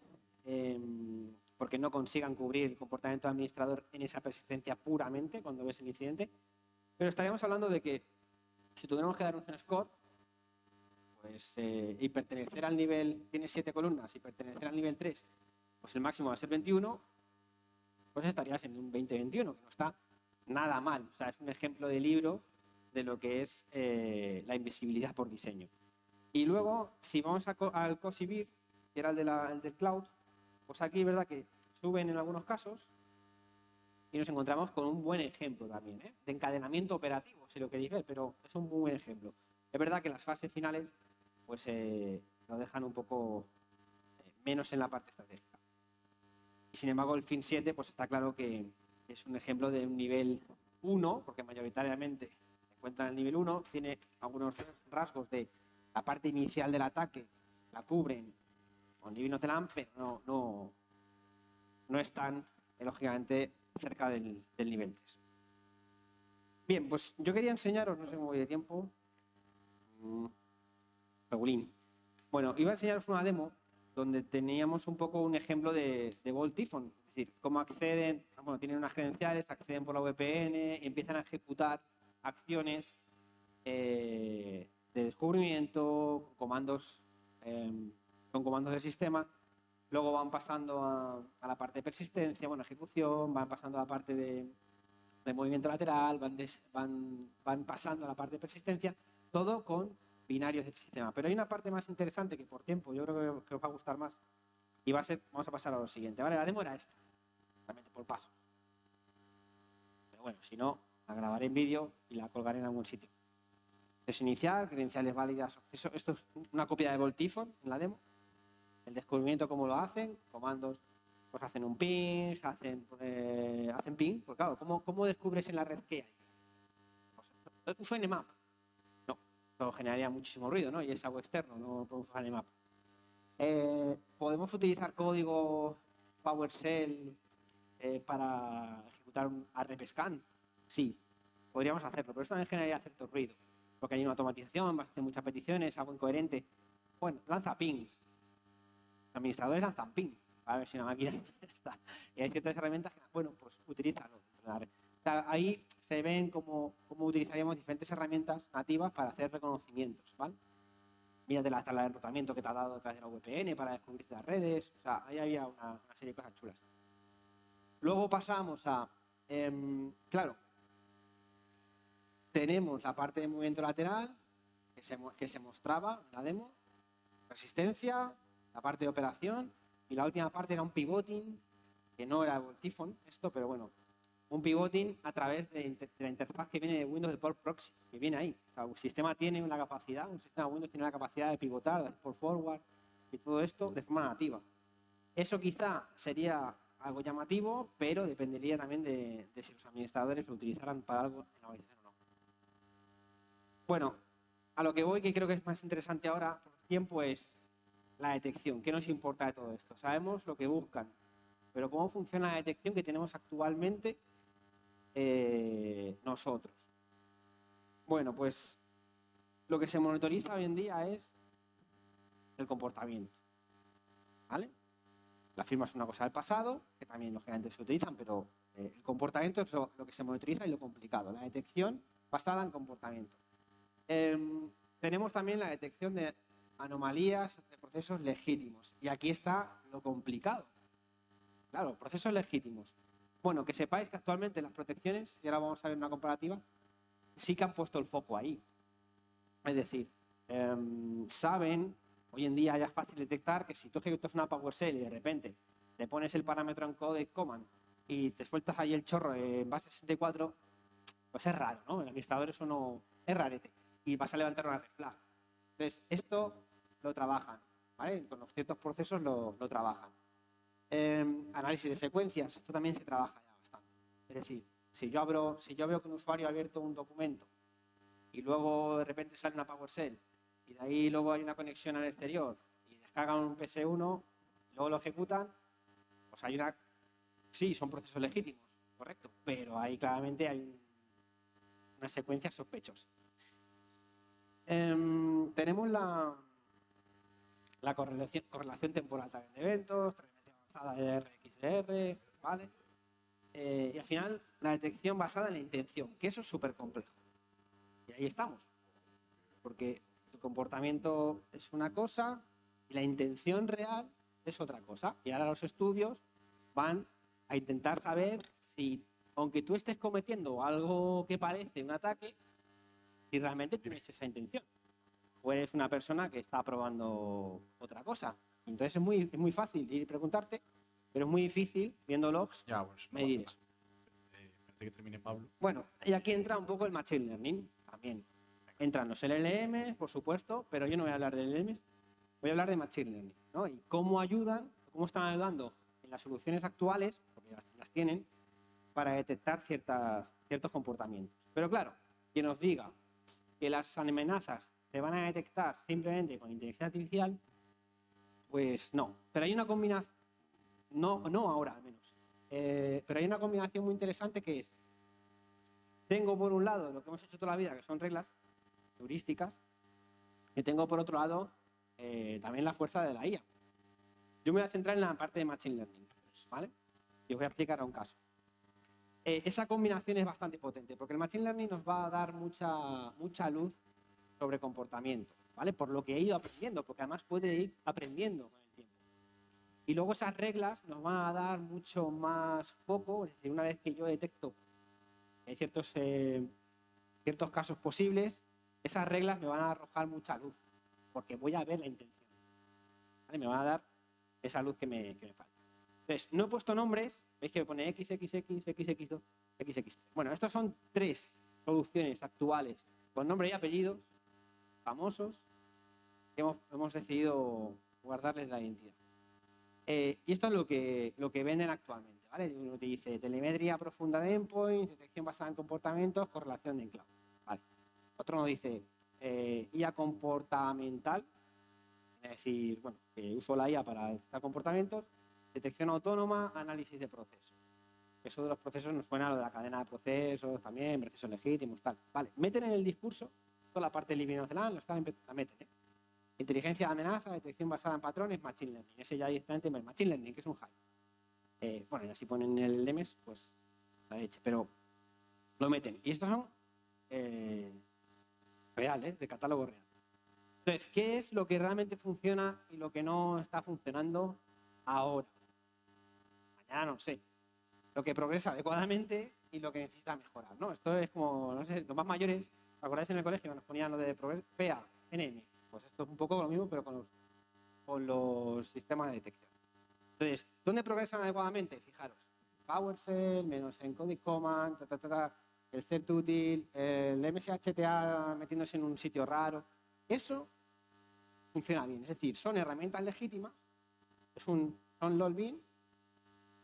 porque no consigan cubrir el comportamiento del administrador en esa persistencia puramente cuando ves el incidente. Pero estaríamos hablando de que si tuviéramos que darnos un score, pues, y pertenecer al nivel, tiene 7 columnas, y pertenecer al nivel 3, pues el máximo va a ser 21, pues estarías en un 20-21, que no está nada mal. O sea, es un ejemplo de libro de lo que es la invisibilidad por diseño. Y luego, si vamos al Cosibit, que era el del cloud, Pues aquí es verdad que suben en algunos casos y nos encontramos con un buen ejemplo también, de encadenamiento operativo, si lo queréis ver, pero es un muy buen ejemplo. Es verdad que las fases finales pues lo dejan un poco menos en la parte estratégica. Y sin embargo el FIN 7 pues está claro que es un ejemplo de un nivel 1, porque mayoritariamente se encuentra en el nivel 1, tiene algunos rasgos de la parte inicial del ataque, la cubren con Living of the Lamp, pero no están, lógicamente, cerca del nivel 3. Bien, pues yo quería enseñaros, no sé cómo voy de tiempo, regulín. Bueno, iba a enseñaros una demo donde teníamos un poco un ejemplo de Vault Typhon, es decir, cómo acceden, bueno, tienen unas credenciales, acceden por la VPN y empiezan a ejecutar acciones de descubrimiento, comandos, con comandos del sistema. Luego van pasando a la parte de persistencia, bueno, ejecución, van pasando a la parte de movimiento lateral, van pasando a la parte de persistencia, todo con binarios del sistema. Pero hay una parte más interesante que por tiempo yo creo que os va a gustar más y va a ser, vamos a pasar a lo siguiente. Vale, la demo era esta, realmente por paso. Pero bueno, si no, la grabaré en vídeo y la colgaré en algún sitio. Acceso inicial, credenciales válidas, acceso. Esto es una copia de Vault Typhon en la demo. El descubrimiento, cómo lo hacen, comandos, pues hacen un ping, hacen ping, pues claro, ¿cómo descubres en la red qué hay? Pues, uso Nmap. No, eso generaría muchísimo ruido, ¿no? Y es algo externo, no podemos usar Nmap. ¿Podemos utilizar código PowerShell para ejecutar un RPScan? Sí, podríamos hacerlo, pero eso también generaría cierto ruido, porque hay una automatización, vas a hacer muchas peticiones, algo incoherente. Bueno, lanza pings. Los administradores lanzan ping para ver si una máquina está. Y hay ciertas herramientas que, bueno, pues utilízalo. O sea, ahí se ven cómo utilizaríamos diferentes herramientas nativas para hacer reconocimientos, ¿vale? Mírate la tabla de enrutamiento que te ha dado a través de la VPN para descubrir las redes. O sea, ahí había una serie de cosas chulas. Luego pasamos a, claro, tenemos la parte de movimiento lateral que se mostraba en la demo, resistencia, la parte de operación, y la última parte era un pivoting, que no era Vault Typhon esto, pero bueno, un pivoting a través de la interfaz que viene de Windows de Port Proxy, que viene ahí. O sea, un sistema tiene una capacidad, un sistema Windows tiene la capacidad de pivotar, de hacer por forward y todo esto de forma nativa. Eso quizá sería algo llamativo, pero dependería también de si los administradores lo utilizaran para algo en la organización o no. Bueno, a lo que voy, que creo que es más interesante ahora por tiempo, es la detección. ¿Qué nos importa de todo esto? Sabemos lo que buscan, pero ¿cómo funciona la detección que tenemos actualmente nosotros? Bueno, pues lo que se monitoriza hoy en día es el comportamiento, ¿vale? La firma es una cosa del pasado, que también lógicamente se utilizan, pero el comportamiento es lo que se monitoriza y lo complicado. La detección basada en comportamiento. Tenemos también la detección de anomalías de procesos legítimos. Y aquí está lo complicado. Claro, procesos legítimos. Bueno, que sepáis que actualmente las protecciones, y ahora vamos a ver una comparativa, sí que han puesto el foco ahí. Es decir, saben, hoy en día ya es fácil detectar que si tú ejecutas una PowerShell y de repente le pones el parámetro encode command y te sueltas ahí el chorro en base 64, pues es raro, ¿no? El administrador eso no es rarete y vas a levantar una red flag. Entonces, esto lo trabajan, ¿vale? Con los ciertos procesos lo trabajan. Análisis de secuencias, esto también se trabaja ya bastante. Es decir, si yo veo que un usuario ha abierto un documento y luego de repente sale una PowerShell y de ahí luego hay una conexión al exterior y descargan un PS1, luego lo ejecutan, pues hay sí, son procesos legítimos, correcto, pero ahí claramente hay una secuencia sospechosa. Tenemos la correlación temporal también de eventos, telemetría avanzada de RxDR, ¿vale? Y al final, la detección basada en la intención, que eso es súper complejo. Y ahí estamos, porque el comportamiento es una cosa y la intención real es otra cosa. Y ahora los estudios van a intentar saber si, aunque tú estés cometiendo algo que parece un ataque, si realmente tienes esa intención. O eres una persona que está probando otra cosa. Entonces es muy fácil ir y preguntarte pero es muy difícil, viendo logs, Ya, pues no medir lo eso. espérate que termine Pablo. Bueno, y aquí entra un poco el Machine Learning también. Entran los LLMs, por supuesto, pero yo no voy a hablar de LLMs, voy a hablar de Machine Learning, ¿no? Y cómo ayudan, cómo están ayudando en las soluciones actuales, porque las tienen, para detectar ciertos comportamientos. Pero claro, quien nos diga que las amenazas se van a detectar simplemente con inteligencia artificial, pues no. Pero hay una combinación, no ahora al menos, pero hay una combinación muy interesante que es, tengo por un lado lo que hemos hecho toda la vida, que son reglas heurísticas, y tengo por otro lado también la fuerza de la IA. Yo me voy a centrar en la parte de Machine Learning, ¿vale? Y os voy a explicar a un caso. Esa combinación es bastante potente, porque el Machine Learning nos va a dar mucha luz sobre comportamiento, ¿vale? Por lo que he ido aprendiendo, porque además puede ir aprendiendo con el tiempo. Y luego esas reglas nos van a dar mucho más foco, es decir, una vez que yo detecto que hay ciertos casos posibles, esas reglas me van a arrojar mucha luz, porque voy a ver la intención, ¿vale? Me van a dar esa luz que me falta. Entonces, no he puesto nombres, veis que me pone XXX, XX2, XX3. Bueno, estos son 3 soluciones actuales con nombre y apellidos, famosos, que hemos decidido guardarles la identidad. Y esto es lo que venden actualmente, ¿vale? Uno te dice telemetría profunda de endpoints, detección basada en comportamientos, correlación de enclave, ¿vale? Otro nos dice IA comportamental, es decir, bueno, que uso la IA para detectar comportamientos, detección autónoma, análisis de procesos. Eso de los procesos nos suena a lo de la cadena de procesos, también, procesos legítimos, tal. Vale, meten en el discurso toda la parte liminal, la meten, ¿eh? Inteligencia de amenaza, detección basada en patrones, Machine Learning. Ese ya directamente es Machine Learning, que es un hype. Bueno, y así ponen el LMS, pues la leche, pero lo meten. Y estos son reales, de catálogo real. Entonces, ¿qué es lo que realmente funciona y lo que no está funcionando ahora? Mañana no sé. Lo que progresa adecuadamente y lo que necesita mejorar, ¿no? Esto es como, no sé, los más mayores, ¿os acordáis en el colegio? Nos ponían lo de PA, NM. Pues esto es un poco lo mismo, pero con los sistemas de detección. Entonces, ¿dónde progresan adecuadamente? Fijaros, PowerShell, menos encoding command, el certutil, el MSHTA metiéndose en un sitio raro. Eso funciona bien. Es decir, son herramientas legítimas, son LOLBin,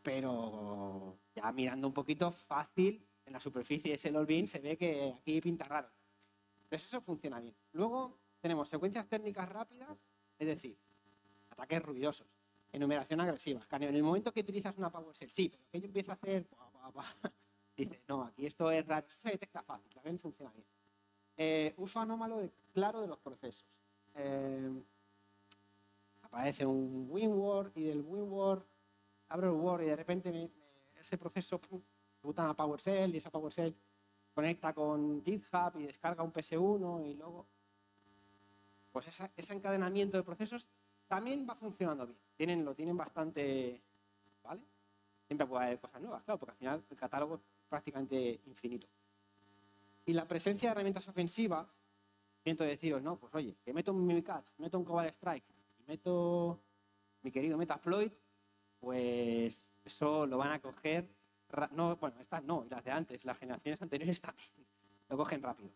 pero ya mirando un poquito fácil en la superficie de ese LOLBin se ve que aquí pinta raro. Entonces eso funciona bien. Luego tenemos secuencias técnicas rápidas, es decir, ataques ruidosos, enumeración agresiva, escaneo. En el momento que utilizas una PowerShell, sí, pero que yo empiezo a hacer, dice, no, aquí esto es raro, eso se detecta fácil, también funciona bien. Uso anómalo claro de los procesos. Aparece un WinWord y del WinWord abro el Word y de repente ese proceso ejecuta una PowerShell y esa PowerShell conecta con GitHub y descarga un PS1 y luego pues ese encadenamiento de procesos también va funcionando bien. Lo tienen bastante, ¿vale? Siempre puede haber cosas nuevas, claro, porque al final el catálogo es prácticamente infinito. Y la presencia de herramientas ofensivas, siento deciros, no, pues oye, que meto un Mimikatz, meto un Cobalt Strike y meto mi querido Metasploit, pues eso lo van a coger, no, bueno, estas no, y las de antes, las generaciones anteriores también, lo cogen rápido.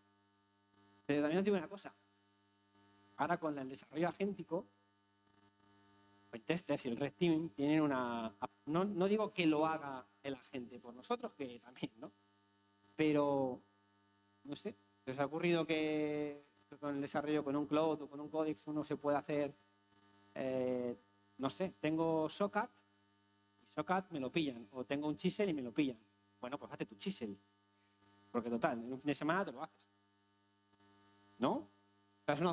Pero también os digo una cosa, ahora con el desarrollo agéntico, Pentesters y el Red Teaming tienen no digo que lo haga el agente por nosotros, que también, ¿no? Pero, no sé, ¿se os ha ocurrido que con el desarrollo, con un cloud o con un codex uno se puede hacer, no sé, tengo SOCAT, SOCAT me lo pillan, o tengo un chisel y me lo pillan. Bueno, pues hazte tu chisel, porque total, en un fin de semana te lo haces, ¿no? O sea, es una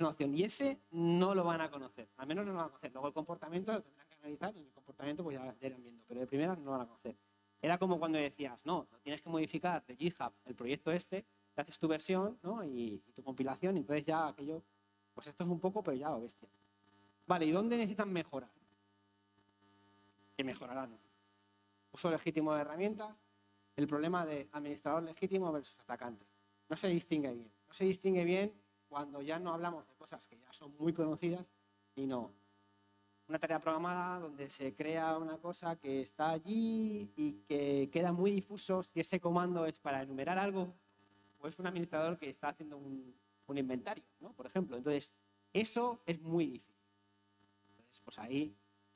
opción, y ese no lo van a conocer, al menos no lo van a conocer. Luego el comportamiento lo tendrán que analizar, y el comportamiento pues ya irán viendo, pero de primera no lo van a conocer. Era como cuando decías, no, tienes que modificar de GitHub el proyecto te haces tu versión, ¿no? y tu compilación, y entonces ya aquello, pues esto es un poco, pero ya lo bestia. Vale, ¿y dónde necesitan mejorar? Que mejorarán. Uso legítimo de herramientas, el problema de administrador legítimo versus atacante. No se distingue bien. No se distingue bien cuando ya no hablamos de cosas que ya son muy conocidas y no una tarea programada donde se crea una cosa que está allí y que queda muy difuso si ese comando es para enumerar algo o es un administrador que está haciendo un inventario, ¿no? Por ejemplo. Entonces, eso es muy difícil. Entonces, pues ahí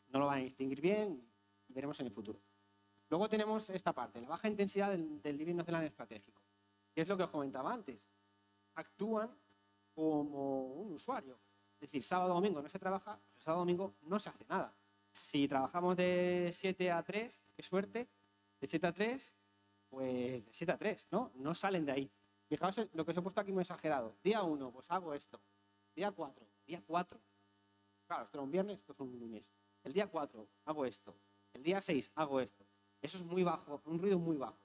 no lo van a distinguir bien y veremos en el futuro. Luego tenemos esta parte, la baja intensidad del living nocelan estratégico, que es lo que os comentaba antes. Actúan como un usuario. Es decir, sábado o domingo no se trabaja, pues el sábado o domingo no se hace nada. Si trabajamos de 7 a 3, qué suerte, de 7 a 3, pues de 7 a 3, ¿no? No salen de ahí. Fijaos en lo que os he puesto aquí muy exagerado. Día 1, pues hago esto. Día 4, día 4. Claro, esto era un viernes, esto es un lunes. El día 4 hago esto. El día 6 hago esto. Eso es muy bajo, un ruido muy bajo.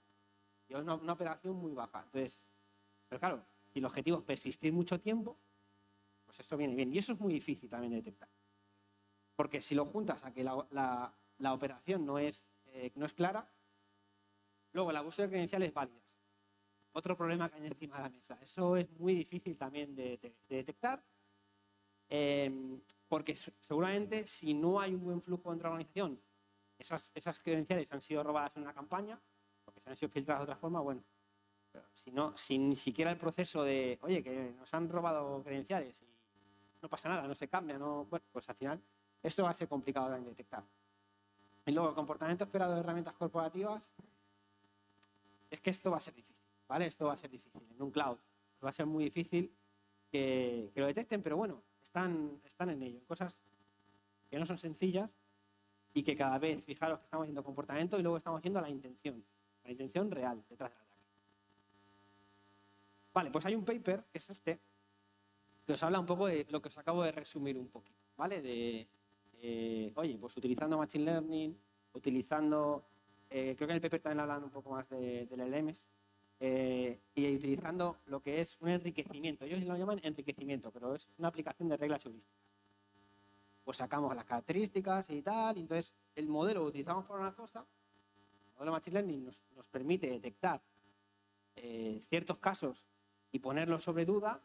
Y es una operación muy baja. Entonces, pero claro, si el objetivo es persistir mucho tiempo, pues esto viene bien. Y eso es muy difícil también de detectar. Porque si lo juntas a que la operación no es clara, luego el abuso de credenciales válidas. Otro problema que hay encima de la mesa. Eso es muy difícil también de detectar. Porque seguramente si no hay un buen flujo dentro de la organización, esas credenciales han sido robadas en una campaña, porque se han sido filtradas de otra forma, bueno. Pero si ni siquiera el proceso de, oye, que nos han robado credenciales y no pasa nada, no se cambia, no, bueno, pues al final esto va a ser complicado de detectar. Y luego el comportamiento esperado de herramientas corporativas, es que esto va a ser difícil, ¿vale? Esto va a ser difícil. En un cloud va a ser muy difícil que lo detecten, pero bueno, están en ello, en cosas que no son sencillas y que cada vez, fijaros que estamos haciendo comportamiento y luego estamos haciendo la intención real detrás del ataque. Vale, pues hay un paper, que es este, que os habla un poco de lo que os acabo de resumir un poquito, ¿vale? Oye, pues utilizando Machine Learning, utilizando, creo que en el paper también hablan un poco más del LLMs, y utilizando lo que es un enriquecimiento. Ellos lo llaman enriquecimiento, pero es una aplicación de reglas heurísticas. Pues sacamos las características y tal, y entonces el modelo lo utilizamos para una cosa, el modelo Machine Learning nos permite detectar ciertos casos y ponerlos sobre duda,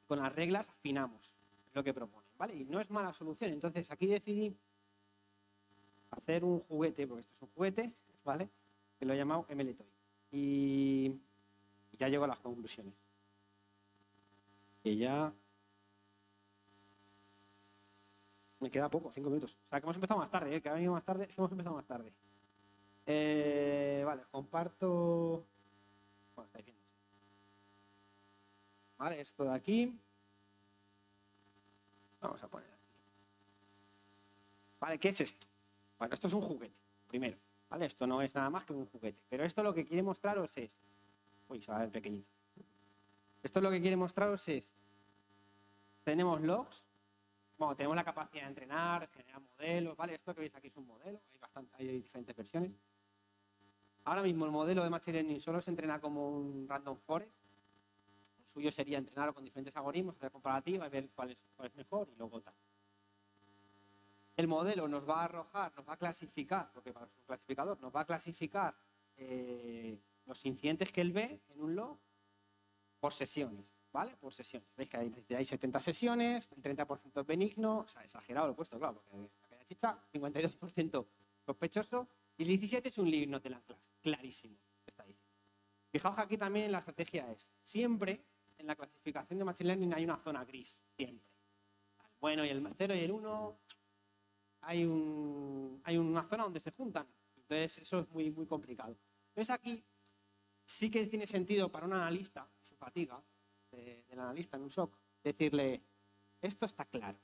con las reglas afinamos, es lo que proponen, ¿vale? Y no es mala solución. Entonces aquí decidí hacer un juguete, porque esto es un juguete, ¿vale? Que lo he llamado MLTOY. Y ya llego a las conclusiones. Que ya me queda poco, 5 minutos. O sea, que hemos empezado más tarde, que ha venido más tarde, es que hemos empezado más tarde. Vale, comparto. Bueno, estáis viendo. Vale, esto de aquí. Vamos a poner aquí. Vale, ¿qué es esto? Bueno, esto es un juguete, primero. ¿Vale? Esto no es nada más que un juguete. Pero esto lo que quiere mostraros es... Uy, se va a ver pequeñito. Esto lo que quiere mostraros es... Tenemos logs. Bueno, tenemos la capacidad de entrenar, generar modelos, ¿vale? Esto que veis aquí es un modelo. Hay diferentes versiones. Ahora mismo el modelo de Machine Learning solo se entrena como un random forest. Lo suyo sería entrenarlo con diferentes algoritmos, hacer comparativa y ver cuál es mejor y luego tal. El modelo nos va a arrojar, nos va a clasificar, porque para su clasificador nos va a clasificar los incidentes que él ve en un log por sesiones, ¿vale? Por sesiones. Veis que hay 70 sesiones, el 30% es benigno, o sea, exagerado lo he puesto, claro, porque aquella chicha, 52% sospechoso y el 17% es un living not in class, clarísimo, está diciendo. Fijaos que aquí también la estrategia es, siempre en la clasificación de Machine Learning hay una zona gris, siempre. El bueno y el 0 y el 1... hay una zona donde se juntan. Entonces, eso es muy, muy complicado. Entonces, aquí sí que tiene sentido para un analista, su fatiga del analista en un SOC, decirle, esto está claro,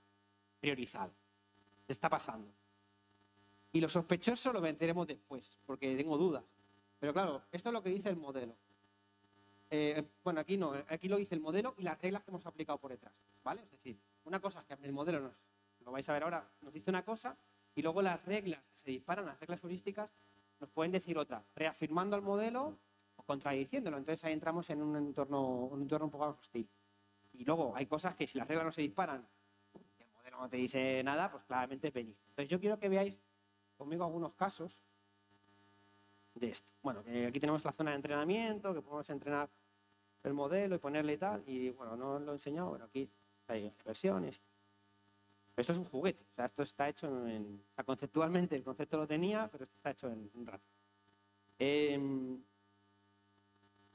priorizado, te está pasando. Y lo sospechoso lo meteremos después, porque tengo dudas. Pero claro, esto es lo que dice el modelo. Bueno, aquí no, aquí lo dice el modelo y las reglas que hemos aplicado por detrás, ¿vale? Es decir, una cosa es que el modelo lo vais a ver ahora, nos dice una cosa y luego las reglas que se disparan, las reglas heurísticas, nos pueden decir otra, reafirmando el modelo o contradiciéndolo. Entonces ahí entramos en un entorno un poco más hostil. Y luego hay cosas que si las reglas no se disparan y el modelo no te dice nada, pues claramente es benigno. Entonces yo quiero que veáis conmigo algunos casos de esto. Bueno, aquí tenemos la zona de entrenamiento, que podemos entrenar el modelo y ponerle y tal, y bueno, no os lo he enseñado, pero aquí hay versiones. Esto es un juguete, o sea, esto está hecho o sea, conceptualmente el concepto lo tenía, pero esto está hecho en un rato.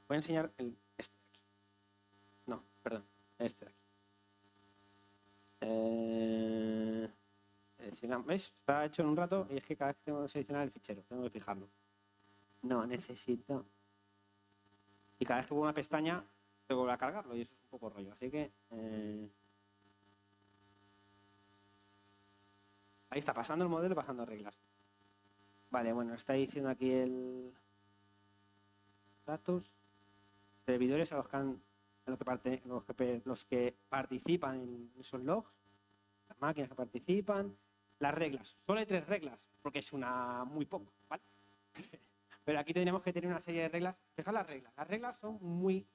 Voy a enseñar este de aquí. No, perdón, este de aquí. ¿Veis? Está hecho en un rato y es que cada vez que tengo que seleccionar el fichero, tengo que fijarlo. No, necesito... Y cada vez que pongo una pestaña, tengo que volver a cargarlo y eso es un poco rollo. Así que... ahí está, pasando el modelo y pasando reglas. Vale, bueno, está diciendo aquí el... datos, servidores a los que participan en esos logs, las máquinas que participan, las reglas. Solo hay 3 reglas, porque es una muy poco, ¿vale? Pero aquí tendríamos que tener una serie de reglas. Fijaos las reglas. Las reglas son muy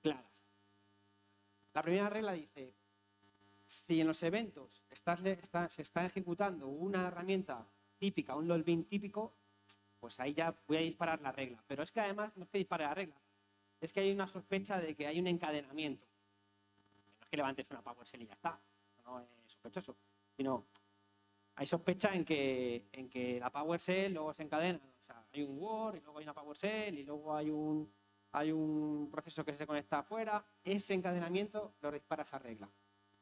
claras. La primera regla dice, si en los eventos se está ejecutando una herramienta típica, un LOLBIN típico, pues ahí ya voy a disparar la regla. Pero es que además no es que dispare la regla, es que hay una sospecha de que hay un encadenamiento. No es que levantes una PowerShell y ya está, no es sospechoso, sino hay sospecha en que la PowerShell luego se encadena. O sea, hay un Word y luego hay una PowerShell y luego hay un proceso que se conecta afuera. Ese encadenamiento lo dispara esa regla.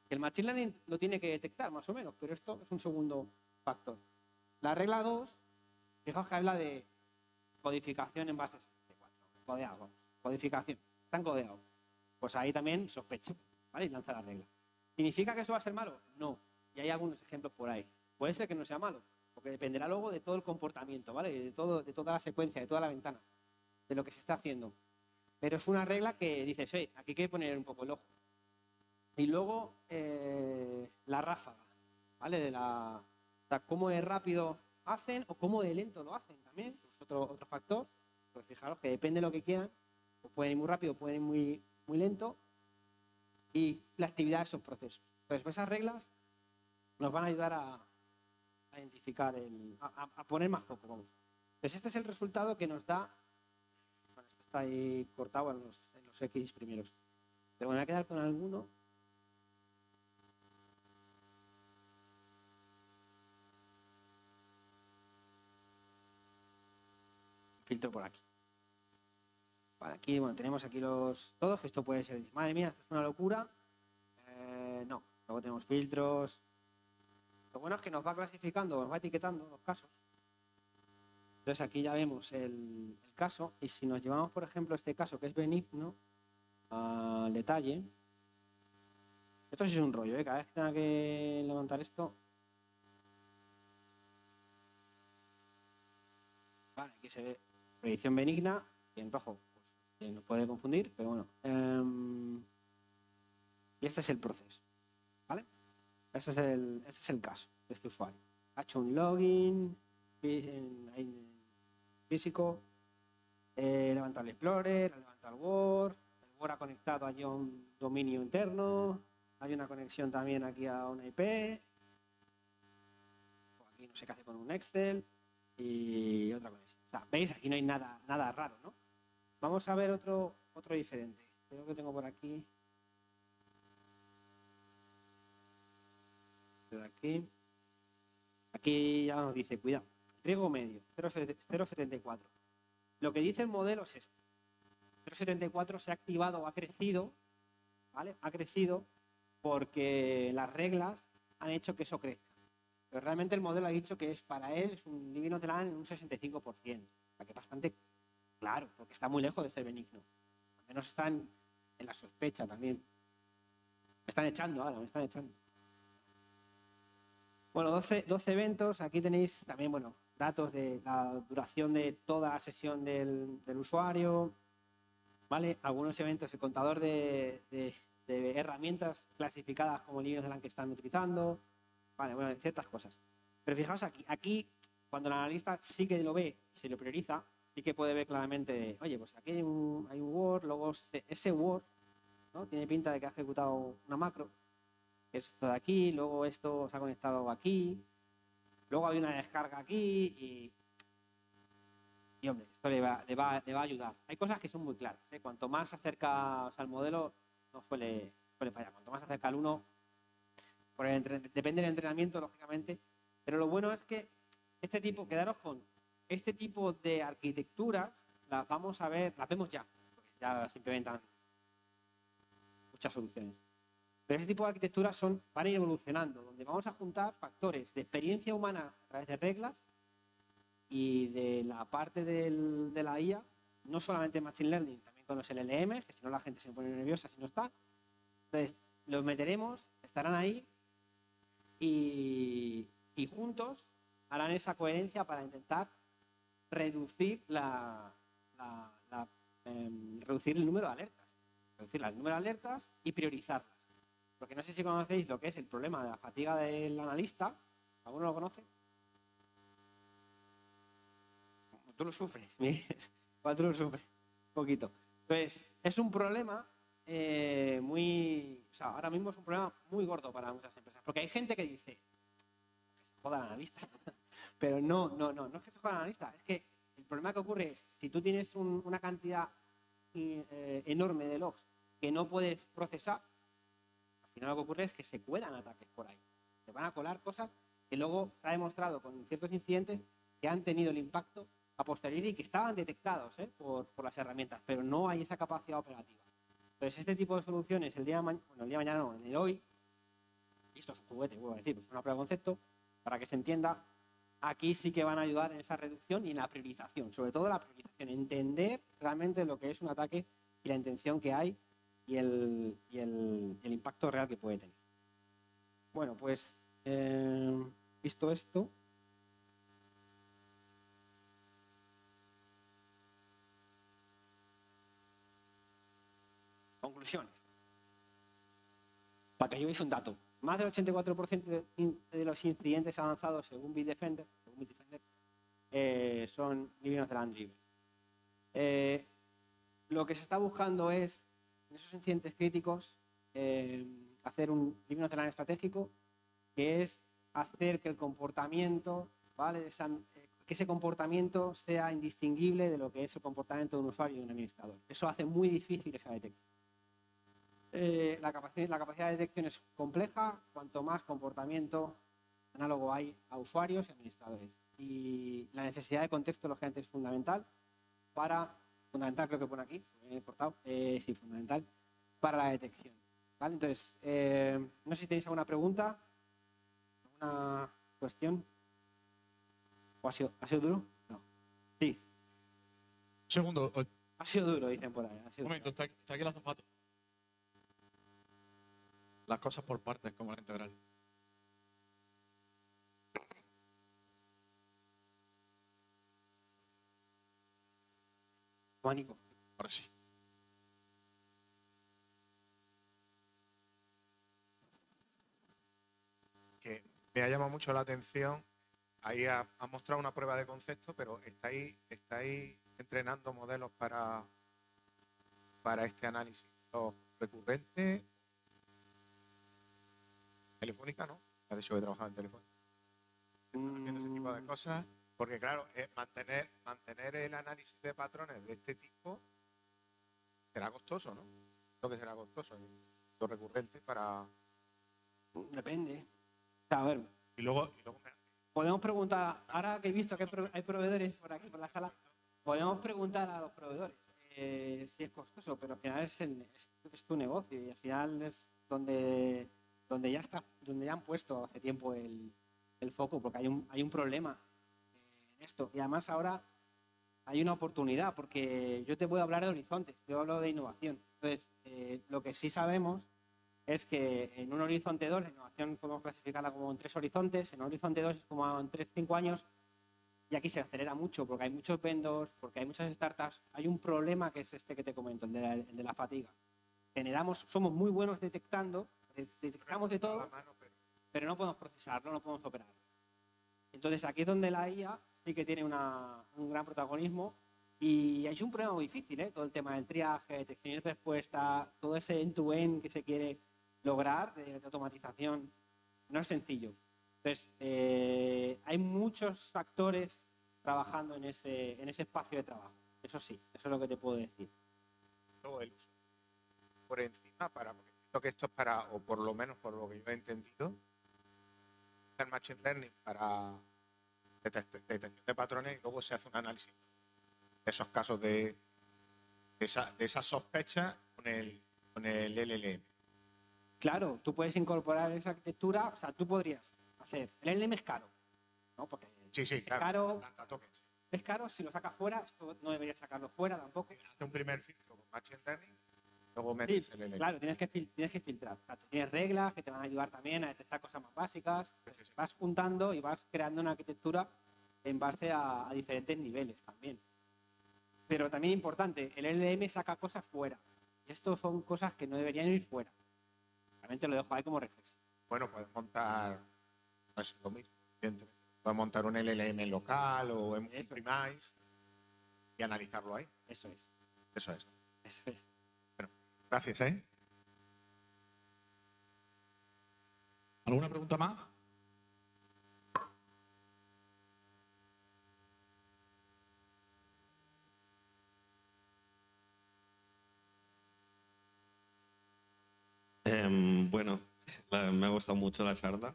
El Machine Learning lo tiene que detectar más o menos, pero esto es un segundo factor. La regla 2, fijaos que habla de codificación en base 64, codeado, codificación, están codeados. Pues ahí también sospecho, ¿vale? Y lanza la regla. ¿Significa que eso va a ser malo? No. Y hay algunos ejemplos por ahí. Puede ser que no sea malo, porque dependerá luego de todo el comportamiento, ¿vale? De toda la secuencia, de toda la ventana, de lo que se está haciendo. Pero es una regla que dices, aquí hay que poner un poco el ojo. Y luego la ráfaga, ¿vale? O sea, cómo de rápido hacen o cómo de lento lo hacen también, es otro factor. Pues fijaros que depende de lo que quieran, pues pueden ir muy rápido, pueden ir muy lento, y la actividad de esos procesos. Entonces, esas reglas nos van a ayudar a identificar, a poner más foco, vamos. Entonces, este es el resultado que nos da, bueno, esto está ahí cortado en los X primeros, pero me voy a quedar con alguno. Filtro por aquí. Vale, aquí, bueno, tenemos aquí todos, que esto puede ser, madre mía, esto es una locura. No, luego tenemos filtros. Lo bueno es que nos va clasificando, nos va etiquetando los casos. Entonces aquí ya vemos el caso, y si nos llevamos, por ejemplo, este caso que es benigno, al detalle, esto sí es un rollo, cada vez que tenga que levantar esto. Vale, aquí se ve predicción benigna, y en rojo pues, nos puede confundir, pero bueno. Y este es el proceso, ¿vale? Este es el caso de este usuario. Ha hecho un login en físico, levanta el Explorer, levanta el Word ha conectado allí a un dominio interno, hay una conexión también aquí a una IP, aquí no sé qué hace con un Excel y otra conexión. O sea, ¿veis? Aquí no hay nada raro, ¿no? Vamos a ver otro diferente. Creo que tengo por aquí. De aquí. Aquí ya nos dice, cuidado, riesgo medio, 0,74. Lo que dice el modelo es esto. 0,74 se ha activado o ha crecido, ¿vale? Ha crecido porque las reglas han hecho que eso crezca. Pero realmente el modelo ha dicho que para él es un divino telán en un 65%. O sea, que es bastante claro, porque está muy lejos de ser benigno. Al menos están en la sospecha también. Me están echando ahora, me están echando. Bueno, 12 eventos. Aquí tenéis también, bueno, datos de la duración de toda la sesión del usuario, ¿vale? Algunos eventos, el contador de herramientas clasificadas como líneas de LAN que están utilizando, vale, bueno, ciertas cosas. Pero fijaos aquí cuando el analista sí que lo ve, se lo prioriza, sí que puede ver claramente, oye, pues aquí hay un Word, luego ese Word, ¿no? Tiene pinta de que ha ejecutado una macro, que es esto de aquí, luego esto se ha conectado aquí, luego hay una descarga aquí y hombre, esto le va a ayudar. Hay cosas que son muy claras, ¿eh? Cuanto más se acerca al modelo, no suele fallar. Cuanto más se acerca al 1, depende del entrenamiento, lógicamente, pero lo bueno es que quedaros con este tipo de arquitecturas, las vamos a ver, las vemos ya, porque ya se implementan muchas soluciones. Pero ese tipo de arquitecturas van a ir evolucionando, donde vamos a juntar factores de experiencia humana a través de reglas y de la parte de la IA, no solamente Machine Learning, también con los LLM, que si no la gente se pone nerviosa si no está. Entonces, los meteremos, estarán ahí y juntos harán esa coherencia para intentar reducir reducir el número de alertas. Reducir el número de alertas y priorizarlas. Porque no sé si conocéis lo que es el problema de la fatiga del analista. ¿Alguno lo conoce? Tú lo sufres, Miguel. ¿Cuál tú lo sufres? Un poquito. Entonces, es un problema o sea, ahora mismo es un problema muy gordo para muchas empresas. Porque hay gente que dice que se joda el analista. Pero no es que se joda el analista. Es que el problema que ocurre es, si tú tienes una cantidad enorme de logs que no puedes procesar, al final lo que ocurre es que se cuelan ataques por ahí. Se van a colar cosas que luego se ha demostrado con ciertos incidentes que han tenido el impacto a posteriori y que estaban detectados por las herramientas, pero no hay esa capacidad operativa. Entonces, este tipo de soluciones, el día de mañana no, en el hoy, y esto es un juguete, vuelvo a decir, es una prueba de concepto, para que se entienda, aquí sí que van a ayudar en esa reducción y en la priorización, sobre todo la priorización, entender realmente lo que es un ataque y la intención que hay y el impacto real que puede tener. Bueno, pues, visto esto, conclusiones. Para que llevéis un dato, más del 84% de los incidentes avanzados según Bitdefender, son Living of the Land driven. Lo que se está buscando es, en esos incidentes críticos, hacer un Living of the Land estratégico, que es hacer que el comportamiento, ¿vale? Que ese comportamiento sea indistinguible de lo que es el comportamiento de un usuario y de un administrador. Eso hace muy difícil esa detección. La capacidad de detección es compleja, cuanto más comportamiento análogo hay a usuarios y administradores. Y la necesidad de contexto, lógicamente, es fundamental, creo que pone aquí, sí, fundamental, para la detección. ¿Vale? Entonces, no sé si tenéis alguna pregunta, alguna cuestión. ¿O ha sido duro? No. Sí. Segundo, Ha sido duro, dicen por ahí. un momento, está aquí el azafato. Las cosas por partes, como la integral. Juanico. Ahora sí. Que me ha llamado mucho la atención. Ahí ha mostrado una prueba de concepto, pero estáis entrenando modelos para este análisis. Los recurrentes. Telefónica, ¿no? Ha dicho que trabajaba en Telefónica. Están haciendo ese tipo de cosas. Porque, claro, mantener el análisis de patrones de este tipo será costoso, ¿no? Lo que será costoso. Lo recurrente para. Depende. A ver. Y luego podemos preguntar, ahora que he visto que hay proveedores por aquí, por la sala, podemos preguntar a los proveedores si es costoso, pero al final es tu negocio y al final es donde ya han puesto hace tiempo el foco, porque hay un problema en esto. Y además ahora hay una oportunidad, porque yo te puedo hablar de horizontes, yo hablo de innovación. Entonces, lo que sí sabemos es que en un horizonte 2, la innovación podemos clasificarla como en 3 horizontes, en un horizonte 2 es como en 3-5 años, y aquí se acelera mucho porque hay muchos vendors, porque hay muchas startups. Hay un problema que es este que te comento, el de la fatiga. Somos muy buenos detectamos de todo, pero no podemos procesarlo, no podemos operarlo. Entonces aquí es donde la IA sí que tiene un gran protagonismo y hay un problema muy difícil, todo el tema del triaje, detección y respuesta, todo ese end-to-end que se quiere lograr de automatización, no es sencillo. Entonces, hay muchos actores trabajando en ese espacio de trabajo. Eso sí, eso es lo que te puedo decir. Luego el uso por encima, porque creo que esto es para, o por lo menos por lo que yo he entendido, hacer Machine Learning para detección de patrones y luego se hace un análisis de esos casos de esa sospecha con el LLM. Claro, tú puedes incorporar esa arquitectura, o sea, tú podrías hacer. El LLM es caro, ¿no? Porque Sí, es caro. Es caro, si lo sacas fuera, esto no deberías sacarlo fuera tampoco. Hace un primer filtro con Machine Learning, luego metes el LLM. Claro, tienes que filtrar. O sea, tú tienes reglas que te van a ayudar también a detectar cosas más básicas. Sí. Vas juntando y vas creando una arquitectura en base a diferentes niveles también. Pero también importante, el LLM saca cosas fuera. Y esto son cosas que no deberían ir fuera. Realmente lo dejo ahí como reflexión. Bueno, puedes montar, no es lo mismo, evidentemente. Puedes montar un LLM local o en premise y analizarlo ahí. Eso es. Eso es. Eso es. Bueno, gracias, ¿eh? ¿Alguna pregunta más? Bueno, me ha gustado mucho la charla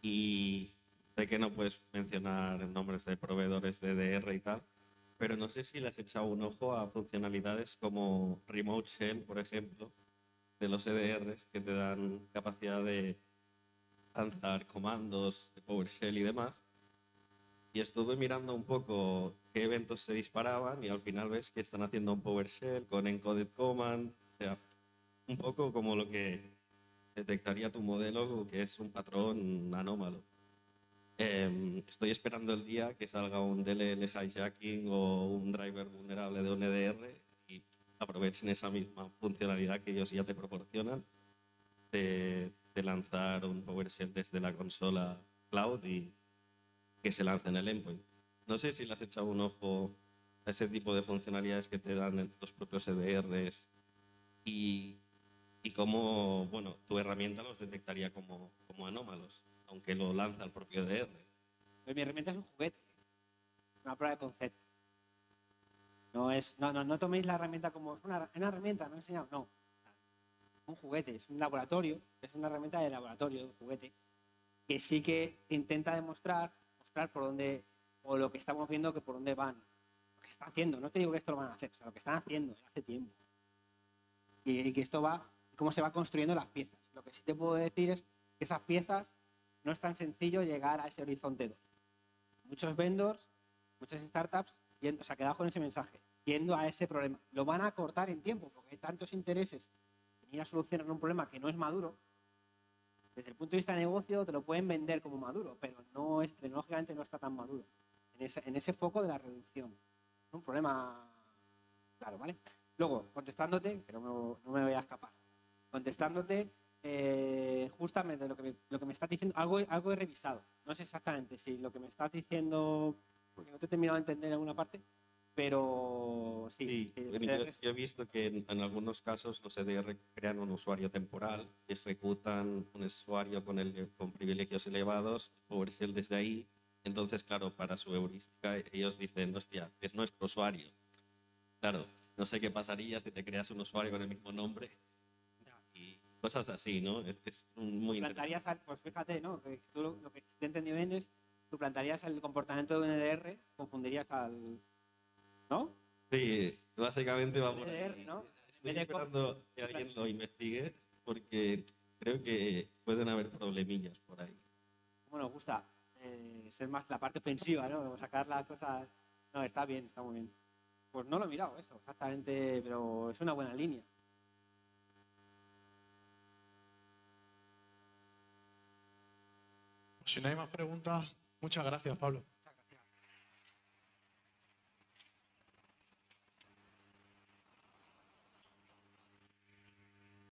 y sé que no puedes mencionar nombres de proveedores de EDR y tal, pero no sé si le has echado un ojo a funcionalidades como Remote Shell, por ejemplo, de los EDRs que te dan capacidad de lanzar comandos de PowerShell y demás. Y estuve mirando un poco qué eventos se disparaban y al final ves que están haciendo un PowerShell con encoded command, o sea, un poco como lo que detectaría tu modelo que es un patrón anómalo. Estoy esperando el día que salga un DLL hijacking o un driver vulnerable de un EDR y aprovechen esa misma funcionalidad que ellos ya te proporcionan de lanzar un PowerShell desde la consola cloud y que se lance en el endpoint. No sé si le has echado un ojo a ese tipo de funcionalidades que te dan los propios EDRs y cómo, bueno, tu herramienta los detectaría como anómalos, aunque lo lanza el propio EDR. Pues mi herramienta es un juguete, una prueba de concepto. No toméis la herramienta como una herramienta, me han enseñado, no. Un juguete, es un laboratorio, es una herramienta de laboratorio, un juguete, que sí que intenta mostrar por dónde, o lo que estamos viendo que por dónde van, lo que se está haciendo. No te digo que esto lo van a hacer, o sea, lo que están haciendo hace tiempo. Y que esto va, cómo se va construyendo las piezas. Lo que sí te puedo decir es que esas piezas no es tan sencillo llegar a ese horizonte 2. Muchos vendors, muchas startups, se han quedado con ese mensaje, yendo a ese problema. Lo van a cortar en tiempo, porque hay tantos intereses en ir a solucionar un problema que no es maduro. Desde el punto de vista de negocio te lo pueden vender como maduro, pero no es, tecnológicamente no está tan maduro. En ese foco de la reducción. Es un problema claro, ¿vale? Luego, contestándote, que no me voy a escapar, contestándote justamente lo que me estás diciendo, algo he revisado. No sé exactamente si lo que me estás diciendo, porque no te he terminado de entender en alguna parte, pero sí. Yo he visto que en algunos casos los EDR crean un usuario temporal, ejecutan un usuario con privilegios elevados, PowerShell desde ahí. Entonces, claro, para su heurística, ellos dicen, hostia, es nuestro usuario. Claro, no sé qué pasaría si te creas un usuario con el mismo nombre y cosas así, ¿no? Es muy interesante. Pues fíjate, ¿no? Que tú lo que te he entendido bien es, tú plantearías el comportamiento de un EDR, confundirías al... ¿no? Sí, básicamente va por ahí. ¿no? Estoy esperando que alguien lo investigue porque creo que pueden haber problemillas por ahí. Como nos gusta ser más la parte ofensiva, ¿no? Sacar las cosas... No, está bien, está muy bien. Pues no lo he mirado eso, exactamente, pero es una buena línea. Si no hay más preguntas, muchas gracias, Pablo.